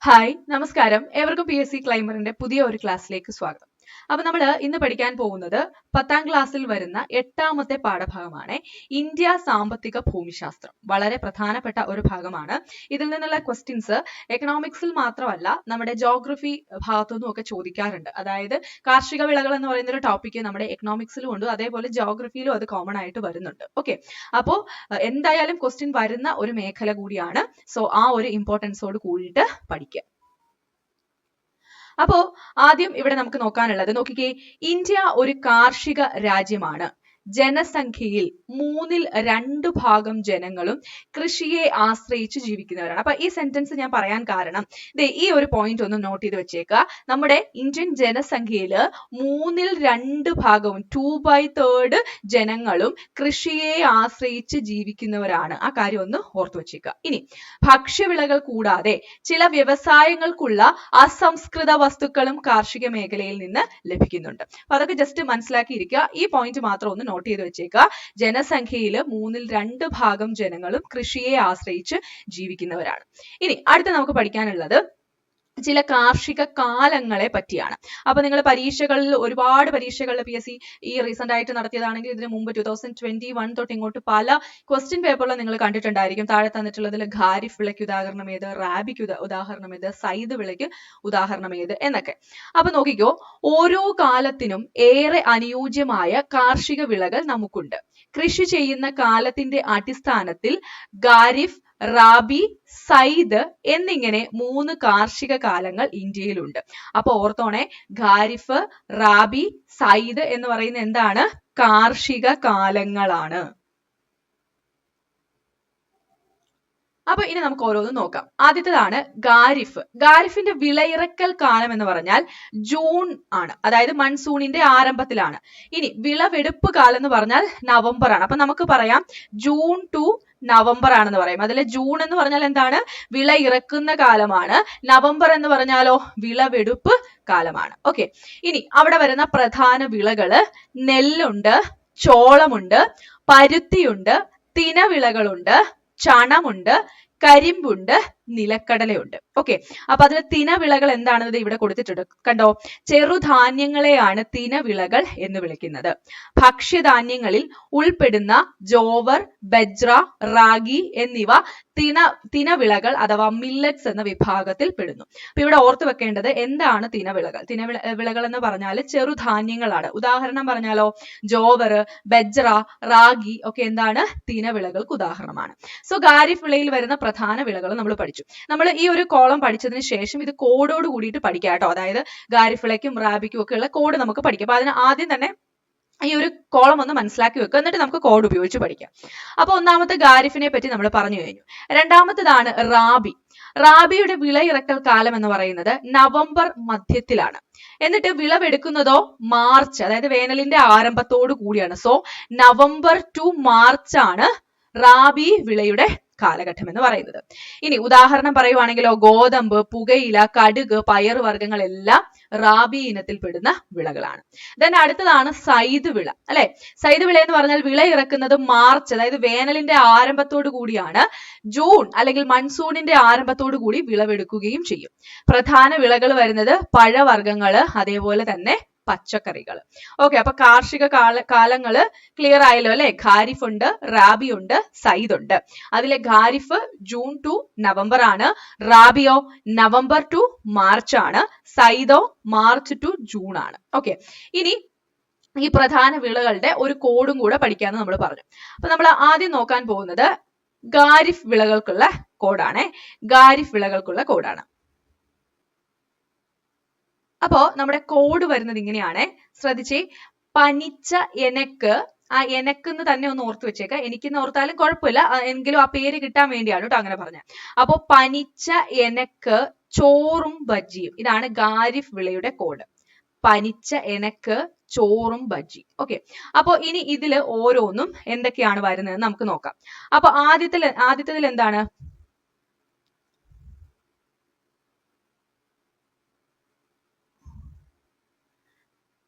Hi നമസ്കാരം ഏവർക്കും PSC ക്ലൈമറിന്റെ പുതിയ ഒരു ക്ലാസ്സിലേക്ക് സ്വാഗതം. അപ്പൊ നമ്മൾ ഇന്ന് പഠിക്കാൻ പോകുന്നത് 10ാം ക്ലാസ്സിൽ വരുന്ന 8ാമത്തെ പാഠഭാഗമാണ് ഇന്ത്യ സാമ്പത്തിക ഭൂമിശാസ്ത്രം. വളരെ പ്രധാനപ്പെട്ട ഒരു ഭാഗമാണ്. ഇതിൽ നിന്നുള്ള ക്വസ്റ്റ്യൻസ് എക്കണോമിക്സിൽ മാത്രമല്ല നമ്മുടെ ജോഗ്രഫി ഭാഗത്തുനിന്നും ഒക്കെ ചോദിക്കാറുണ്ട്. അതായത് കാർഷിക വിളകൾ എന്ന് പറയുന്ന ഒരു ടോപ്പിക് നമ്മുടെ എക്കണോമിക്സിലും ഉണ്ട്, അതേപോലെ ജോഗ്രഫിയിലും അത് കോമൺ ആയിട്ട് വരുന്നുണ്ട്. ഓക്കെ, അപ്പോ എന്തായാലും ക്വസ്റ്റ്യൻ വരുന്ന ഒരു മേഖല കൂടിയാണ്. സോ ആ ഒരു ഇമ്പോർട്ടൻസോട് കൂടിയിട്ട് പഠിക്കുക. അപ്പോ ആദ്യം ഇവിടെ നമുക്ക് നോക്കാനുള്ളത് നോക്കിക്കേ, ഇന്ത്യ ഒരു കാർഷിക രാജ്യമാണ്. ജനസംഖ്യയിൽ 2/3 ജനങ്ങളും കൃഷിയെ ആശ്രയിച്ച് ജീവിക്കുന്നവരാണ്. അപ്പൊ ഈ സെന്റൻസ് ഞാൻ പറയാൻ കാരണം ഈ ഒരു പോയിന്റ് ഒന്ന് നോട്ട് ചെയ്ത് വെച്ചേക്കുക. നമ്മുടെ ഇന്ത്യൻ ജനസംഖ്യയില് 2/3 2/3 ജനങ്ങളും കൃഷിയെ ആശ്രയിച്ച് ജീവിക്കുന്നവരാണ്. ആ കാര്യം ഒന്ന് ഓർത്തു വെച്ചേക്കുക. ഇനി ഭക്ഷ്യവിളകൾ കൂടാതെ ചില വ്യവസായങ്ങൾക്കുള്ള അസംസ്കൃത വസ്തുക്കളും കാർഷിക മേഖലയിൽ നിന്ന് ലഭിക്കുന്നുണ്ട്. അപ്പൊ അതൊക്കെ ജസ്റ്റ് മനസ്സിലാക്കിയിരിക്കുക. ഈ പോയിന്റ് മാത്രം ഒന്ന് നോട്ട് ചെയ്ത് വെച്ചേക്കുക. ജനസംഖ്യയില് 2/3 ജനങ്ങളും കൃഷിയെ ആശ്രയിച്ച് ജീവിക്കുന്നവരാണ്. ഇനി അടുത്ത നമുക്ക് പഠിക്കാനുള്ളത് ചില കാർഷിക കാലങ്ങളെ പറ്റിയാണ്. അപ്പൊ നിങ്ങൾ പരീക്ഷകളിൽ ഒരുപാട് പരീക്ഷകളിൽ PSC ഈ റീസെന്റ് ആയിട്ട് നടത്തിയതാണെങ്കിൽ ഇതിന് മുമ്പ് 2021 തൊട്ട് ഇങ്ങോട്ട് പല ക്വസ്റ്റ്യൻ പേപ്പറിലും നിങ്ങൾ കണ്ടിട്ടുണ്ടായിരിക്കും. താഴെ തന്നിട്ടുള്ളതിൽ ഖാരിഫ് വിളയ്ക്ക് ഉദാഹരണം ഏത്, റാബിക്ക് ഉദാഹരണം ഏത്, സൈദ് വിളയ്ക്ക് ഉദാഹരണം ഏത് എന്നൊക്കെ. അപ്പൊ നോക്കിക്കോ, ഓരോ കാലത്തിനും ഏറെ അനുയോജ്യമായ കാർഷിക വിളകൾ നമുക്കുണ്ട്. കൃഷി ചെയ്യുന്ന കാലത്തിന്റെ അടിസ്ഥാനത്തിൽ ഖാരിഫ്, റാബി, സൈദ് എന്നിങ്ങനെ 3 കാർഷിക കാലങ്ങൾ ഇന്ത്യയിലുണ്ട്. അപ്പൊ ഓർത്തോണേ, ഖാരിഫ്, റാബി, സൈദ് എന്ന് പറയുന്ന എന്താണ്? കാർഷിക കാലങ്ങളാണ്. അപ്പൊ ഇനി നമുക്ക് ഓരോന്നും നോക്കാം. ആദ്യത്തേതാണ് ഖാരിഫ്. ഖാരിഫിന്റെ വിളയിറക്കൽ കാലം എന്ന് പറഞ്ഞാൽ ജൂൺ ആണ്, അതായത് മൺസൂണിന്റെ ആരംഭത്തിലാണ്. ഇനി വിളവെടുപ്പ് കാലം എന്ന് പറഞ്ഞാൽ നവംബർ ആണ്. അപ്പൊ നമുക്ക് പറയാം ജൂൺ ടു നവംബർ ആണെന്ന് പറയും. അതിലെ ജൂൺ എന്ന് പറഞ്ഞാൽ എന്താണ്? വിള ഇറക്കുന്ന കാലമാണ്. നവംബർ എന്ന് പറഞ്ഞാലോ വിളവെടുപ്പ് കാലമാണ്. ഓക്കെ, ഇനി അവിടെ വരുന്ന പ്രധാന വിളകള് നെല്ലുണ്ട്, ചോളമുണ്ട്, പരുത്തിയുണ്ട്, തിനവിളകളുണ്ട്, ചണമുണ്ട്, കരിമ്പുണ്ട്, നിലക്കടലയുണ്ട്. ഓക്കെ, അപ്പൊ അതിൽ തിനവിളകൾ എന്താണെന്നത് ഇവിടെ കൊടുത്തിട്ടുണ്ട്. കണ്ടോ, ചെറുധാന്യങ്ങളെയാണ് തിനവിളകൾ എന്ന് വിളിക്കുന്നത്. ഭക്ഷ്യധാന്യങ്ങളിൽ ഉൾപ്പെടുന്ന ജോവർ, ബജ്ര, റാഗി എന്നിവ തിനവിളകൾ അഥവാ മില്ലറ്റ്സ് എന്ന വിഭാഗത്തിൽ പെടുന്നു. അപ്പൊ ഇവിടെ ഓർത്തു വെക്കേണ്ടത് എന്താണ് തിനവിളകൾ? വിളകൾ എന്ന് പറഞ്ഞാൽ ചെറുധാന്യങ്ങളാണ്. ഉദാഹരണം പറഞ്ഞാലോ ജോവർ, ബജ്ര, റാഗി ഒക്കെ എന്താണ്? തിനവിളകൾക്ക് ഉദാഹരണമാണ്. സോ ഖാരിഫ് വിളയിൽ വരുന്ന പ്രധാന വിളകൾ നമ്മൾ പഠിച്ചു. നമ്മൾ ഈ ഒരു കോളം പഠിച്ചതിന് ശേഷം ഇത് കോഡോട് കൂടിയിട്ട് പഠിക്കാം കേട്ടോ. അതായത് ഖാരിഫ് വിളയ്ക്കും റാബിക്കും ഒക്കെ ഉള്ള കോഡ് നമുക്ക് പഠിക്കാം. അപ്പൊ അതിന് ആദ്യം തന്നെ ഈ ഒരു കോളം ഒന്ന് മനസ്സിലാക്കി വെക്കുക, എന്നിട്ട് നമുക്ക് കോഡ് ഉപയോഗിച്ച് പഠിക്കാം. അപ്പൊ ഒന്നാമത്തെ ഖാരിഫിനെ പറ്റി നമ്മൾ പറഞ്ഞു കഴിഞ്ഞു. രണ്ടാമത്തേതാണ് റാബി. റാബിയുടെ വിളയിറക്കൽ കാലം എന്ന് പറയുന്നത് നവംബർ മധ്യത്തിലാണ്. എന്നിട്ട് വിളവെടുക്കുന്നതോ മാർച്ച്, അതായത് വേനലിന്റെ ആരംഭത്തോടു കൂടിയാണ്. സോ നവംബർ ടു മാർച്ച് ആണ് റാബി വിളയുടെ കാലഘട്ടം എന്ന് പറയുന്നത്. ഇനി ഉദാഹരണം പറയുവാണെങ്കിലോ ഗോതമ്പ്, പുകയില, കടുക്, പയറുവർഗ്ഗങ്ങൾ എല്ലാം റാബി ഇനത്തിൽ പെടുന്ന വിളകളാണ്. ദെൻ അടുത്തതാണ് സൈദ് വിള. അല്ലെ, സൈദ് വിള എന്ന് പറഞ്ഞാൽ വിള ഇറക്കുന്നത് മാർച്ച്, അതായത് വേനലിന്റെ ആരംഭത്തോടു കൂടിയാണ്. ജൂൺ അല്ലെങ്കിൽ മൺസൂണിന്റെ ആരംഭത്തോടു കൂടി വിളവെടുക്കുകയും ചെയ്യും. പ്രധാന വിളകൾ വരുന്നത് പഴവർഗ്ഗങ്ങള്, അതേപോലെ തന്നെ പച്ചക്കറികൾ. ഓക്കെ, അപ്പൊ കാർഷിക കാലങ്ങള് ക്ലിയർ ആയല്ലോ അല്ലെ. ഖാരിഫ് ഉണ്ട്, റാബി ഉണ്ട്, സൈദ് ഉണ്ട്. അതിലെ ഖാരിഫ് ജൂൺ ടു നവംബർ ആണ്, റാബിയോ നവംബർ ടു മാർച്ച് ആണ്, സൈദോ മാർച്ച് ടു ജൂൺ ആണ്. ഓക്കെ, ഇനി ഈ പ്രധാന വിളകളുടെ ഒരു കോഡും കൂടെ പഠിക്കാന്ന് നമ്മൾ പറഞ്ഞു. അപ്പൊ നമ്മൾ ആദ്യം നോക്കാൻ പോകുന്നത് ഖാരിഫ് വിളകൾക്കുള്ള കോഡാണ്. ഖാരിഫ് വിളകൾക്കുള്ള കോഡാണ്. അപ്പോ നമ്മുടെ കോഡ് വരുന്നത് ഇങ്ങനെയാണ്, ശ്രദ്ധിച്ചേ. പനിച്ച എനക്ക്, ആ എനക്കെന്ന് തന്നെ ഒന്ന് ഓർത്ത് വെച്ചേക്ക. എനിക്കെന്ന് ഓർത്താലും കുഴപ്പമില്ല, എങ്കിലും ആ പേര് കിട്ടാൻ വേണ്ടിയാണ് കേട്ടോ അങ്ങനെ പറഞ്ഞത്. അപ്പോ പനിച്ച എനക്ക് ചോറും ബജ്ജിയും, ഇതാണ് ഖാരിഫ് വിളയുടെ കോഡ്. പനിച്ച എനക്ക് ചോറും ബജ്ജി. ഓക്കെ, അപ്പൊ ഇനി ഇതില് ഓരോന്നും എന്തൊക്കെയാണ് വരുന്നത് നമുക്ക് നോക്കാം. അപ്പൊ ആദ്യത്തേതിൽ എന്താണ്?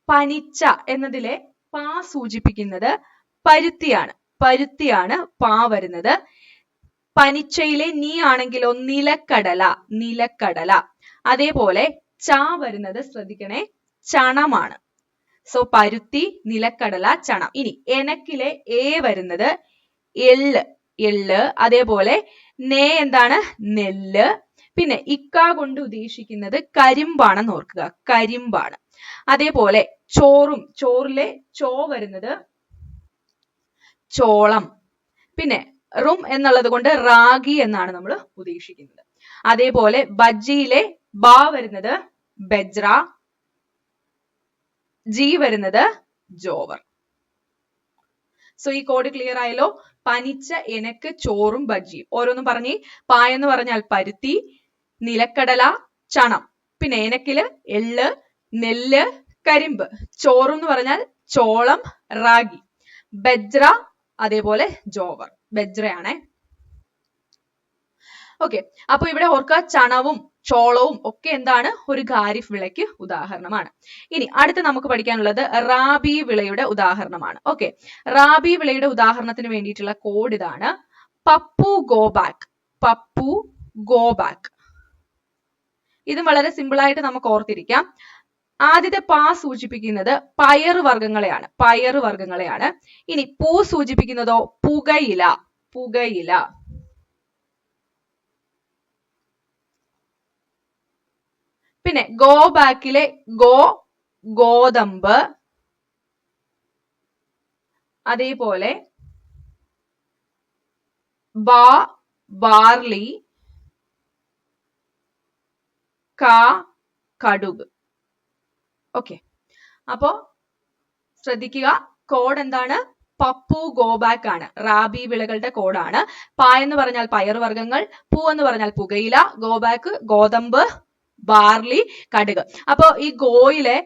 പനിച്ച എന്നതിലെ പാ സൂചിപ്പിക്കുന്നത് പരുത്തിയാണ്. പരുത്തിയാണ് പാ വരുന്നത്. പനിച്ചയിലെ നീ ആണെങ്കിലോ നിലക്കടല, നിലക്കടല. അതേപോലെ ച വരുന്നത് ശ്രദ്ധിക്കണേ, ചണമാണ്. സോ പരുത്തി, നിലക്കടല, ചണം. ഇനി എനക്കിലെ എ വരുന്നത് എള്ള്, എള്ള്. അതേപോലെ നേ എന്താണ്, നെല്ല്. പിന്നെ ഇക്ക കൊണ്ട് ഉദ്ദേശിക്കുന്നത് കരിമ്പാണെന്ന് ഓർക്കുക, കരിമ്പാണ്. അതേപോലെ ചോറും, ചോറിലെ ചോ വരുന്നത് ചോളം. പിന്നെ റും എന്നുള്ളത് കൊണ്ട് റാഗി എന്നാണ് നമ്മൾ ഉദ്ദേശിക്കുന്നത്. അതേപോലെ ബജ്ജിയിലെ ബ വരുന്നത് ബജ്ര, ജി വരുന്നത് ജോവർ. സോ ഈ കോഡ് ക്ലിയർ ആയല്ലോ. പനിച്ച എനക്ക് ചോറും ബജ്ജിയും. ഓരോന്നും പറഞ്ഞേ. പായെന്ന് പറഞ്ഞാൽ പരുത്തി, നിലക്കടല, ചണം. പിന്നെ എനക്കില് എള്ള്, നെല്ല്, കരിമ്പ്. ചോറും എന്ന് പറഞ്ഞാൽ ചോളം, റാഗി. ബജ്ര അതേപോലെ ജോവർ, ബജ്രയാണേ. ഓക്കെ, അപ്പൊ ഇവിടെ ഓർക്കുക ചണവും ചോളവും ഒക്കെ എന്താണ്, ഒരു ഖാരിഫ് വിളയ്ക്ക് ഉദാഹരണമാണ്. ഇനി അടുത്ത് നമുക്ക് പഠിക്കാനുള്ളത് റാബി വിളയുടെ ഉദാഹരണമാണ്. ഓക്കെ, റാബി വിളയുടെ ഉദാഹരണത്തിന് വേണ്ടിയിട്ടുള്ള കോഡ് ഇതാണ്, Pappu go back, Pappu go back. ഇതും വളരെ സിമ്പിൾ ആയിട്ട് നമുക്ക് ഓർത്തിരിക്കാം. ആദ്യത്തെ പാ സൂചിപ്പിക്കുന്നത് പയറുവർഗ്ഗങ്ങളെയാണ്, പയറുവർഗ്ഗങ്ങളെയാണ്. ഇനി പൂ സൂചിപ്പിക്കുന്നതോ പുകയില, പുകയില. പിന്നെ ഗോ ബാക്കിലെ ഗോ ഗോതമ്പ്. അതേപോലെ ബാ ബാർലി, കാ കടുക്. ഓക്കെ, അപ്പോ ശ്രദ്ധിക്കുക, കോഡ് എന്താണ്, പപ്പു ഗോ ബാക്ക് ആണ്, റാബി വിളകളുടെ കോഡാണ്. പാ എന്ന് പറഞ്ഞാൽ പയറുവർഗ്ഗങ്ങൾ, പൂ എന്ന് പറഞ്ഞാൽ പുകയില, ഗോ ബാക്ക് ഗോതമ്പ്, ബാർലി, കടുക്. അപ്പൊ ഈ ഗോയിലെ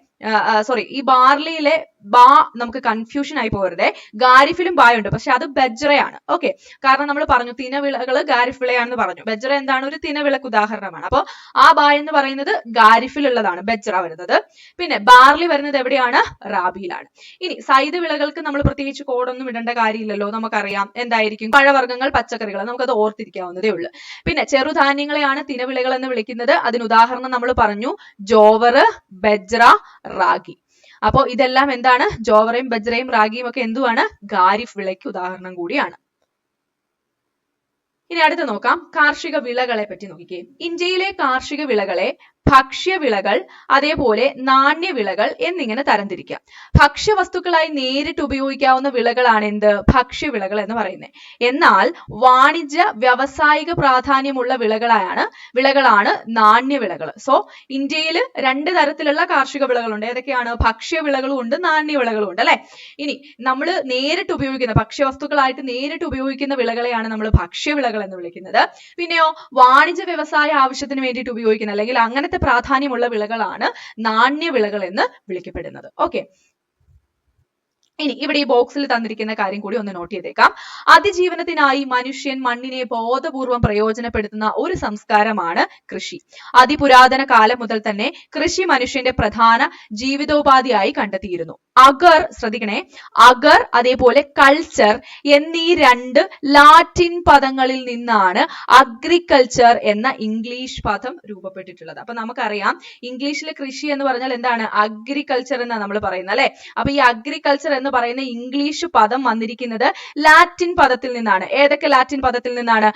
ഈ ബാർലിയിലെ ബാ നമുക്ക് കൺഫ്യൂഷൻ ആയി പോകരുതേ. ഖാരിഫിലും ബാ ഉണ്ട്, പക്ഷെ അത് ബജ്രയാണ്. ഓക്കെ, കാരണം നമ്മൾ പറഞ്ഞു തിനവിളകള് ഖാരിഫ് വിളയാണെന്ന് പറഞ്ഞു. ബജ്ര എന്താണ്, ഒരു തിനവിളക്ക് ഉദാഹരണമാണ്. അപ്പൊ ആ ബാ എന്ന് പറയുന്നത് ഖാരിഫിലുള്ളതാണ്, ബജ്ര വരുന്നത്. പിന്നെ ബാർലി വരുന്നത് എവിടെയാണ്, റാബിയിലാണ്. ഇനി സൈദ് വിളകൾക്ക് നമ്മൾ പ്രത്യേകിച്ച് കോഡൊന്നും ഇടേണ്ട കാര്യമില്ലല്ലോ, നമുക്കറിയാം എന്തായിരിക്കും, പഴവർഗ്ഗങ്ങൾ, പച്ചക്കറികൾ, നമുക്കത് ഓർത്തിരിക്കാവുന്നതേ ഉള്ളൂ. പിന്നെ ചെറുധാന്യങ്ങളെയാണ് തിനവിളകൾ എന്ന് വിളിക്കുന്നത്. അതിന് ഉദാഹരണം നമ്മൾ പറഞ്ഞു, ജോവർ, ബജ്ര, റാഗി. അപ്പോ ഇതെല്ലാം എന്താണ്, ജോവറയും ബജ്രയും റാഗിയും ഒക്കെ എന്തുവാണ്, ഖാരിഫ് വിളയ്ക്ക് ഉദാഹരണം കൂടിയാണ്. ഇനി അടുത്ത് നോക്കാം, കാർഷിക വിളകളെ പറ്റി നോക്കിക്കേ. ഇന്ത്യയിലെ കാർഷിക വിളകളെ ഭക്ഷ്യവിളകൾ, അതേപോലെ നാണ്യവിളകൾ എന്നിങ്ങനെ തരംതിരിക്കാം. ഭക്ഷ്യവസ്തുക്കളായി നേരിട്ട് ഉപയോഗിക്കാവുന്ന വിളകളാണ് എന്ത്, ഭക്ഷ്യവിളകൾ എന്ന് പറയുന്നത്. എന്നാൽ വാണിജ്യ വ്യാവസായിക പ്രാധാന്യമുള്ള വിളകളാണ് നാണ്യവിളകൾ. സോ ഇന്ത്യയിൽ രണ്ട് തരത്തിലുള്ള കാർഷിക വിളകളുണ്ട്. ഏതൊക്കെയാണ്, ഭക്ഷ്യവിളകളും ഉണ്ട്, നാണ്യവിളകളും ഉണ്ട്, അല്ലെ. ഇനി നമ്മൾ നേരിട്ട് ഉപയോഗിക്കുന്ന ഭക്ഷ്യവസ്തുക്കളായിട്ട് നേരിട്ട് ഉപയോഗിക്കുന്ന വിളകളെയാണ് നമ്മൾ ഭക്ഷ്യവിളകൾ എന്ന് വിളിക്കുന്നത്. പിന്നെയോ വാണിജ്യ വ്യവസായ ആവശ്യത്തിന് വേണ്ടിയിട്ട് ഉപയോഗിക്കുന്ന അല്ലെങ്കിൽ അങ്ങനത്തെ പ്രാധാന്യമുള്ള വിളകളാണ് നാണ്യവിളകൾ എന്ന് വിളിക്കപ്പെടുന്നത്. ഓക്കെ, ഇനി ഇവിടെ ഈ ബോക്സിൽ തന്നിരിക്കുന്ന കാര്യം കൂടി ഒന്ന് നോട്ട് ചെയ്തേക്കാം. അതിജീവനത്തിനായി മനുഷ്യൻ മണ്ണിനെ ബോധപൂർവം പ്രയോജനപ്പെടുത്തുന്ന ഒരു സംസ്കാരമാണ് കൃഷി. അതിപുരാതന കാലം മുതൽ തന്നെ കൃഷി മനുഷ്യന്റെ പ്രധാന ജീവിതോപാധിയായി കണ്ടെത്തിയിരുന്നു. അഗർ, ശ്രദ്ധിക്കണേ, അഗർ അതേപോലെ കൾച്ചർ എന്നീ രണ്ട് ലാറ്റിൻ പദങ്ങളിൽ നിന്നാണ് അഗ്രികൾച്ചർ എന്ന ഇംഗ്ലീഷ് പദം രൂപപ്പെട്ടിട്ടുള്ളത്. അപ്പൊ നമുക്കറിയാം ഇംഗ്ലീഷിൽ കൃഷി എന്ന് പറഞ്ഞാൽ എന്താണ്, അഗ്രികൾച്ചർ എന്നാണ് നമ്മൾ പറയുന്നത്, അല്ലെ. അപ്പൊ ഈ അഗ്രികൾച്ചർ എന്ന് പറയുന്ന ഇംഗ്ലീഷ് പദം വന്നിരിക്കുന്നത് ലാറ്റിൻ പദത്തിൽ നിന്നാണ്. ഏതൊക്കെ ലാറ്റിൻ പദത്തിൽ നിന്നാണ്,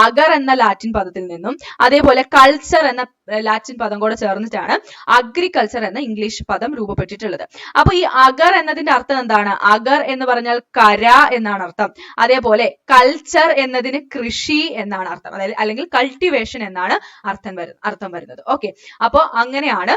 അഗർ എന്ന ലാറ്റിൻ പദത്തിൽ നിന്നും അതേപോലെ കൾച്ചർ എന്ന ലാറ്റിൻ പദം കൂടെ ചേർന്നിട്ടാണ് അഗ്രികൾച്ചർ എന്ന ഇംഗ്ലീഷ് പദം രൂപപ്പെട്ടിട്ടുള്ളത്. അപ്പൊ ഈ അഗർ എന്നതിന്റെ അർത്ഥം എന്താണ്, അഗർ എന്ന് പറഞ്ഞാൽ കര എന്നാണ് അർത്ഥം. അതേപോലെ കൾച്ചർ എന്നതിന് കൃഷി എന്നാണ് അർത്ഥം, അതായത് അല്ലെങ്കിൽ കൾട്ടിവേഷൻ എന്നാണ് അർത്ഥം വരുന്നത്. ഓക്കെ, അപ്പൊ അങ്ങനെയാണ്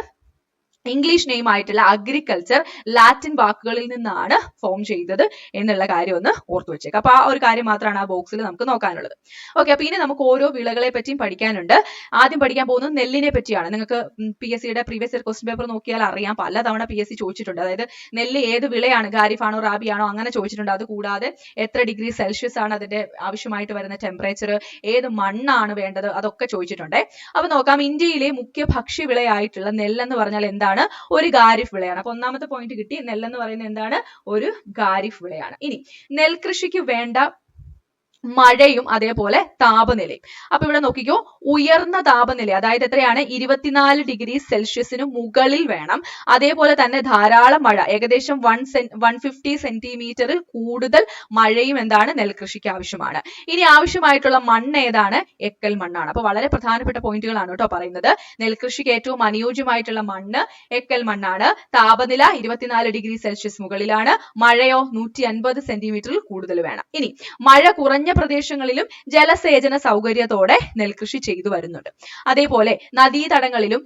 ഇംഗ്ലീഷ് നെയിം ആയിട്ടുള്ള അഗ്രികൾച്ചർ ലാറ്റിൻ വാക്കുകളിൽ നിന്നാണ് ഫോം ചെയ്തത് എന്നുള്ള കാര്യം ഒന്ന് ഓർത്തു വെച്ചേക്കാം. അപ്പൊ ആ ഒരു കാര്യം മാത്രമാണ് ആ ബോക്സിൽ നമുക്ക് നോക്കാനുള്ളത്. ഓക്കെ, അപ്പൊ ഇനി നമുക്ക് ഓരോ വിളകളെ പറ്റിയും പഠിക്കാനുണ്ട്. ആദ്യം പഠിക്കാൻ പോകുന്നത് നെല്ലിനെ പറ്റിയാണ്. നിങ്ങൾക്ക് PSCയുടെ പ്രീവിയസ് ഇയർ ക്വസ്റ്റ്യൻ പേപ്പർ നോക്കിയാൽ അറിയാം, പലതവണ PSC ചോദിച്ചിട്ടുണ്ട്. അതായത് നെല്ല് ഏത് വിളയാണ്, ഖാരിഫ് ആണോ റാബി ആണോ അങ്ങനെ ചോദിച്ചിട്ടുണ്ട്. അത് കൂടാതെ എത്ര ഡിഗ്രി സെൽഷ്യസ് ആണ് അതിന്റെ ആവശ്യമായിട്ട് വരുന്ന ടെമ്പറേച്ചർ, ഏത് മണ്ണാണ് വേണ്ടത്, അതൊക്കെ ചോദിച്ചിട്ടുണ്ട്. അപ്പൊ നോക്കാം, ഇന്ത്യയിലെ മുഖ്യ ഭക്ഷ്യവിളയായിട്ടുള്ള നെല്ലെന്ന് പറഞ്ഞാൽ എന്താണ്, ഒരു ഖാരിഫ് വിളയാണ്. അപ്പൊ ഒന്നാമത്തെ പോയിന്റ് കിട്ടി, നെല്ലെന്ന് പറയുന്നത് എന്താണ്, ഒരു ഖാരിഫ് വിളയാണ്. ഇനി നെൽകൃഷിക്ക് വേണ്ട മഴയും അതേപോലെ താപനിലയും. അപ്പൊ ഇവിടെ നോക്കിക്കോ, ഉയർന്ന താപനില അതായത് എത്രയാണ് 24 ഡിഗ്രി സെൽഷ്യസിന് മുകളിൽ വേണം. അതേപോലെ തന്നെ ധാരാളം മഴ, ഏകദേശം 150 സെന്റിമീറ്റർ കൂടുതൽ മഴയും എന്താണ് നെൽകൃഷിക്ക് ആവശ്യമാണ്. ഇനി ആവശ്യമായിട്ടുള്ള മണ്ണ് ഏതാണ്? എക്കൽ മണ്ണാണ്. അപ്പൊ വളരെ പ്രധാനപ്പെട്ട പോയിന്റുകളാണ് കേട്ടോ പറയുന്നത്. നെൽകൃഷിക്ക് ഏറ്റവും അനുയോജ്യമായിട്ടുള്ള മണ്ണ് എക്കൽ മണ്ണാണ്. താപനില 24 ഡിഗ്രി സെൽഷ്യസ് മുകളിലാണ്. മഴയോ 150 സെന്റിമീറ്ററിൽ കൂടുതൽ വേണം. ഇനി മഴ കുറഞ്ഞ പ്രദേശങ്ങളിലും ജലസേചന സൗകര്യത്തോടെ നെൽകൃഷി ചെയ്തു വരുന്നുണ്ട്. അതേപോലെ നദീതടങ്ങളിലും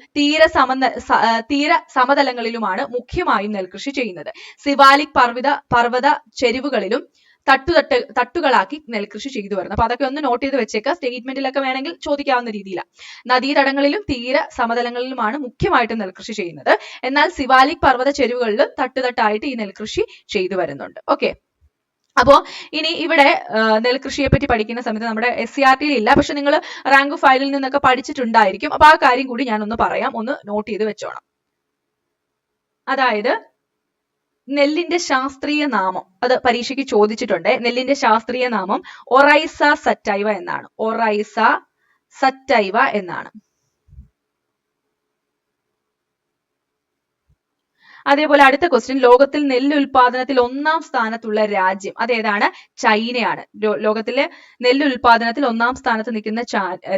തീര സമതലങ്ങളിലുമാണ് മുഖ്യമായും നെൽകൃഷി ചെയ്യുന്നത്. സിവാലിക് പർവ്വത ചെരിവുകളിലും തട്ടുകളാക്കി നെൽകൃഷി ചെയ്തു വരുന്നത്. അപ്പൊ അതൊക്കെ ഒന്ന് നോട്ട് ചെയ്ത് വെച്ചേക്കുക. സ്റ്റേറ്റ്മെന്റിലൊക്കെ വേണമെങ്കിൽ ചോദിക്കാവുന്ന രീതിയിലാണ്. നദീതടങ്ങളിലും തീര സമതലങ്ങളിലുമാണ് മുഖ്യമായിട്ടും നെൽകൃഷി ചെയ്യുന്നത്. എന്നാൽ സിവാലിക് പർവ്വത ചെരിവുകളിലും തട്ടുതട്ടായിട്ട് ഈ നെൽകൃഷി ചെയ്തു വരുന്നുണ്ട്. ഓക്കെ, അപ്പോ ഇനി ഇവിടെ നെൽകൃഷിയെ പറ്റി പഠിക്കുന്ന സമയത്ത് നമ്മുടെ SCERT ഇല്ല, പക്ഷെ നിങ്ങൾ റാങ്ക് ഫയലിൽ നിന്നൊക്കെ പഠിച്ചിട്ടുണ്ടായിരിക്കും. അപ്പൊ ആ കാര്യം കൂടി ഞാൻ ഒന്ന് പറയാം, ഒന്ന് നോട്ട് ചെയ്ത് വെച്ചോണം. അതായത് നെല്ലിന്റെ ശാസ്ത്രീയ നാമം അത് പരീക്ഷയ്ക്ക് ചോദിച്ചിട്ടുണ്ട്. നെല്ലിന്റെ ശാസ്ത്രീയ നാമം ഒറൈസ സറ്റൈവ എന്നാണ്. ഒറൈസ സറ്റൈവ എന്നാണ്. അതേപോലെ അടുത്ത ക്വസ്റ്റ്യൻ, ലോകത്തിൽ നെല്ല് ഉൽപാദനത്തിൽ 1-ാം സ്ഥാനത്തുള്ള രാജ്യം അതേതാണ്? ചൈനയാണ്. ലോകത്തിലെ നെല്ല് ഉൽപാദനത്തിൽ 1-ാം സ്ഥാനത്ത് നിൽക്കുന്ന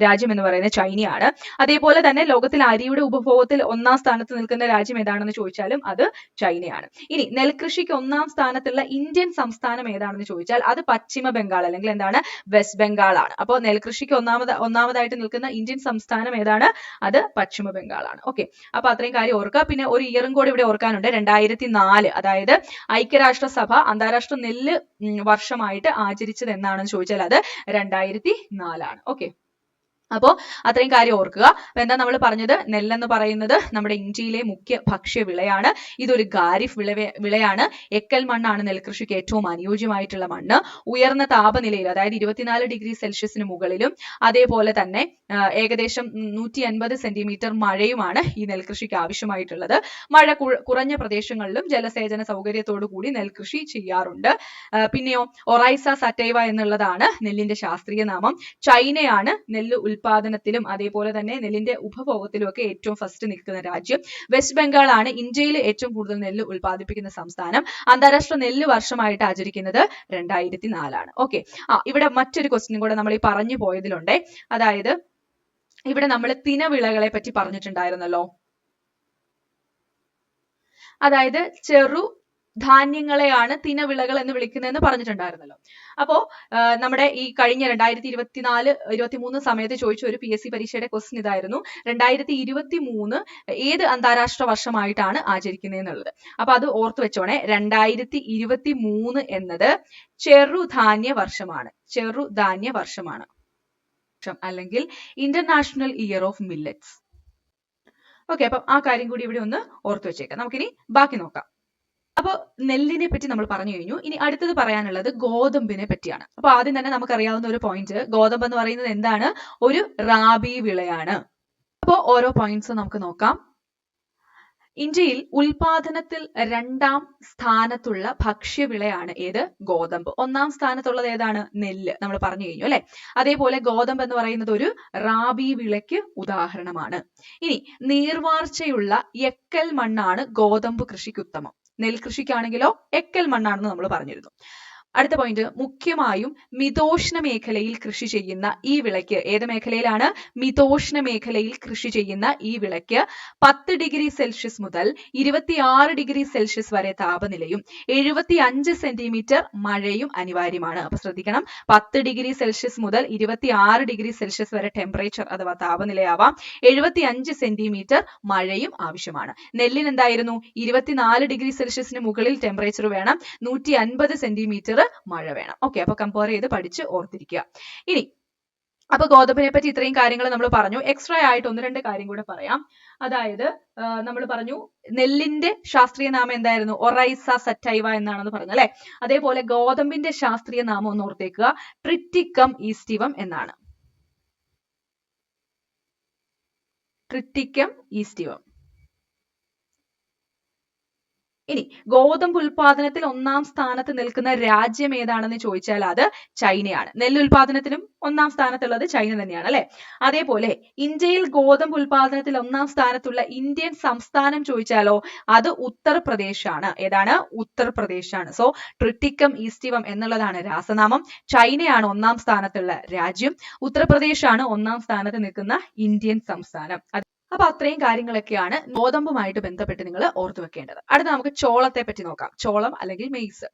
രാജ്യം എന്ന് പറയുന്നത് ചൈനയാണ്. അതേപോലെ തന്നെ ലോകത്തിൽ അരിയുടെ ഉപഭോഗത്തിൽ 1-ാം സ്ഥാനത്ത് നിൽക്കുന്ന രാജ്യം ഏതാണെന്ന് ചോദിച്ചാലും അത് ചൈനയാണ്. ഇനി നെൽകൃഷിക്ക് 1-ാം സ്ഥാനത്തുള്ള ഇന്ത്യൻ സംസ്ഥാനം ഏതാണെന്ന് ചോദിച്ചാൽ അത് പശ്ചിമ ബംഗാൾ അല്ലെങ്കിൽ എന്താണ്? വെസ്റ്റ് ബംഗാൾ ആണ്. അപ്പോൾ നെൽകൃഷിക്ക് ഒന്നാമതായിട്ട് നിൽക്കുന്ന ഇന്ത്യൻ സംസ്ഥാനം ഏതാണ്? അത് പശ്ചിമ ബംഗാൾ ആണ്. ഓക്കെ, അപ്പൊ അത്രയും കാര്യം ഓർക്കുക. പിന്നെ ഒരു ഇയറും കൂടി ഇവിടെ ഓർക്കാൻ 2004, അതായത് ഐക്യരാഷ്ട്രസഭ അന്താരാഷ്ട്ര നെല്ല് വർഷമായിട്ട് ആചരിച്ചത് എന്നാണെന്ന് ചോദിച്ചാൽ അത് 2004 ആണ്. ഓക്കെ, അപ്പോ അത്രയും കാര്യം ഓർക്കുക. അപ്പൊ എന്താ നമ്മൾ പറഞ്ഞത്? നെല്ലെന്ന് പറയുന്നത് നമ്മുടെ ഇന്ത്യയിലെ മുഖ്യ ഭക്ഷ്യ വിളയാണ്. ഇതൊരു ഖാരിഫ് വിളയാണ്. എക്കൽ മണ്ണാണ് നെൽകൃഷിക്ക് ഏറ്റവും അനുയോജ്യമായിട്ടുള്ള മണ്ണ്. ഉയർന്ന താപനിലയിൽ അതായത് 24 ഡിഗ്രി സെൽഷ്യസിന് മുകളിലും അതേപോലെ തന്നെ ഏകദേശം 150 സെന്റിമീറ്റർ മഴയുമാണ് ഈ നെൽകൃഷിക്ക് ആവശ്യമായിട്ടുള്ളത്. മഴ കുറഞ്ഞ പ്രദേശങ്ങളിലും ജലസേചന സൗകര്യത്തോടു കൂടി നെൽകൃഷി ചെയ്യാറുണ്ട്. പിന്നെയോ ഒറൈസ സറ്റൈവ എന്നുള്ളതാണ് നെല്ലിന്റെ ശാസ്ത്രീയ നാമം. ചൈനയാണ് നെല്ല് ഉൽപാദനത്തിലും അതേപോലെ തന്നെ നെല്ലിന്റെ ഉപഭോഗത്തിലും ഒക്കെ ഏറ്റവും ഫസ്റ്റ് നിൽക്കുന്ന രാജ്യം. വെസ്റ്റ് ബംഗാൾ ആണ് ഇന്ത്യയിൽ ഏറ്റവും കൂടുതൽ നെല്ല് ഉൽപ്പാദിപ്പിക്കുന്ന സംസ്ഥാനം. അന്താരാഷ്ട്ര നെല്ല് വർഷമായിട്ട് ആചരിക്കുന്നത് 2004 ആണ്. ഓക്കെ, ഇവിടെ മറ്റൊരു ക്വസ്റ്റ്യൻ കൂടെ നമ്മൾ ഈ പറഞ്ഞു പോയതിലുണ്ട്. അതായത് ഇവിടെ നമ്മൾ തിനവിളകളെ പറ്റി പറഞ്ഞിട്ടുണ്ടായിരുന്നല്ലോ. അതായത് ധാന്യങ്ങളെയാണ് തിനവിളകൾ എന്ന് വിളിക്കുന്നതെന്ന് പറഞ്ഞിട്ടുണ്ടായിരുന്നല്ലോ. അപ്പോ നമ്മുടെ ഈ കഴിഞ്ഞ 2024-23 സമയത്ത് ചോദിച്ച ഒരു PSC പരീക്ഷയുടെ ക്വസ്റ്റ്യൻ ഇതായിരുന്നു. 2023 ഏത് അന്താരാഷ്ട്ര വർഷമായിട്ടാണ് ആചരിക്കുന്നത് എന്നുള്ളത്. അപ്പൊ അത് ഓർത്തു വെച്ചോണേ. 2023 എന്നത് ചെറുധാന്യ വർഷമാണ്. ചെറുധാന്യ വർഷമാണ്, അല്ലെങ്കിൽ international year of millets. Okay, അപ്പം ആ കാര്യം കൂടി ഇവിടെ ഒന്ന് ഓർത്തു വെച്ചേക്കാം. നമുക്കിനി ബാക്കി നോക്കാം. അപ്പൊ നെല്ലിനെ പറ്റി നമ്മൾ പറഞ്ഞു കഴിഞ്ഞു. ഇനി അടുത്തത് പറയാനുള്ളത് ഗോതമ്പിനെ പറ്റിയാണ്. അപ്പൊ ആദ്യം തന്നെ നമുക്കറിയാവുന്ന ഒരു പോയിന്റ്, ഗോതമ്പ് എന്ന് പറയുന്നത് എന്താണ്? ഒരു റാബി വിളയാണ്. അപ്പോൾ ഓരോ പോയിന്റ്സ് നമുക്ക് നോക്കാം. ഇന്ത്യയിൽ ഉൽപാദനത്തിൽ 2-ാം സ്ഥാനത്തുള്ള ഭക്ഷ്യവിളയാണ് ഏത്? ഗോതമ്പ്. 1-ാം സ്ഥാനത്തുള്ളത് ഏതാണ്? നെല്ല്. നമ്മൾ പറഞ്ഞു കഴിഞ്ഞു അല്ലെ. അതേപോലെ ഗോതമ്പ് എന്ന് പറയുന്നത് ഒരു റാബി വിളയ്ക്ക് ഉദാഹരണമാണ്. ഇനി നീർവാർച്ചയുള്ള എക്കൽ മണ്ണാണ് ഗോതമ്പ് കൃഷിക്ക് ഉത്തമം. നെൽകൃഷിക്കാണെങ്കിലോ എക്കൽ മണ്ണാണെന്ന് നമ്മൾ പറഞ്ഞിരുന്നു. അടുത്ത പോയിന്റ്, മുഖ്യമായും മിതോഷ്ണ മേഖലയിൽ കൃഷി ചെയ്യുന്ന ഈ വിളയ്ക്ക്, ഏത് മേഖലയിലാണ്? മിതോഷ്ണ മേഖലയിൽ കൃഷി ചെയ്യുന്ന ഈ വിളയ്ക്ക് 10 ഡിഗ്രി സെൽഷ്യസ് മുതൽ 26 ഡിഗ്രി സെൽഷ്യസ് വരെ താപനിലയും 75 സെന്റിമീറ്റർ മഴയും അനിവാര്യമാണ്. അപ്പൊ ശ്രദ്ധിക്കണം, 10 ഡിഗ്രി സെൽഷ്യസ് മുതൽ 26 ഡിഗ്രി സെൽഷ്യസ് വരെ ടെമ്പറേച്ചർ അഥവാ താപനിലയാവാം. 75 സെന്റിമീറ്റർ മഴയും ആവശ്യമാണ്. നെല്ലിന് എന്തായിരുന്നു? 24 ഡിഗ്രി സെൽഷ്യസിന് മുകളിൽ ടെമ്പറേച്ചർ വേണം, 150 സെന്റിമീറ്റർ മഴ വേണം. ഓക്കെ, അപ്പൊ കമ്പയർ ചെയ്ത് പഠിച്ച് ഓർത്തിരിക്കുക. ഇനി അപ്പൊ ഗോതമ്പിനെ പറ്റി ഇത്രയും കാര്യങ്ങൾ നമ്മൾ പറഞ്ഞു. എക്സ്ട്രാ ആയിട്ട് 1-2 കാര്യം കൂടെ പറയാം. അതായത് നമ്മൾ പറഞ്ഞു നെല്ലിന്റെ ശാസ്ത്രീയ നാമം എന്തായിരുന്നു? ഒറൈസ സറ്റൈവ എന്നാണെന്ന് പറഞ്ഞു അല്ലെ. അതേപോലെ ഗോതമ്പിന്റെ ശാസ്ത്രീയ നാമം ഒന്ന് ഓർത്തേക്കുക, ട്രിറ്റിക്കം ഈസ്റ്റിവം എന്നാണ്. ട്രിറ്റിക്കം ഈസ്റ്റിവം. ഇനി ഗോതമ്പ് ഉൽപാദനത്തിൽ ഒന്നാം സ്ഥാനത്ത് നിൽക്കുന്ന രാജ്യം ഏതാണെന്ന് ചോദിച്ചാൽ അത് ചൈനയാണ്. നെല്ല് ഉൽപാദനത്തിലും ഒന്നാം സ്ഥാനത്തുള്ളത് ചൈന തന്നെയാണ് അല്ലെ. അതേപോലെ ഇന്ത്യയിൽ ഗോതമ്പ് ഉൽപാദനത്തിൽ ഒന്നാം സ്ഥാനത്തുള്ള ഇന്ത്യൻ സംസ്ഥാനം ചോദിച്ചാലോ അത് ഉത്തർപ്രദേശ് ആണ്. ഏതാണ്? ഉത്തർപ്രദേശ് ആണ്. സോ ട്രിറ്റിക്കം ഈസ്റ്റിവം എന്നുള്ളതാണ് രാസനാമം. ചൈനയാണ് ഒന്നാം സ്ഥാനത്തുള്ള രാജ്യം. ഉത്തർപ്രദേശ് ആണ് ഒന്നാം സ്ഥാനത്ത് നിൽക്കുന്ന ഇന്ത്യൻ സംസ്ഥാനം. അപ്പൊ അത്രയും കാര്യങ്ങളൊക്കെയാണ് ഗോതമ്പുമായിട്ട് ബന്ധപ്പെട്ട് നിങ്ങൾ ഓർത്തു വെക്കേണ്ടത്. അടുത്ത നമുക്ക് ചോളത്തെ പറ്റി നോക്കാം. ചോളം അല്ലെങ്കിൽ മെയ്സ്.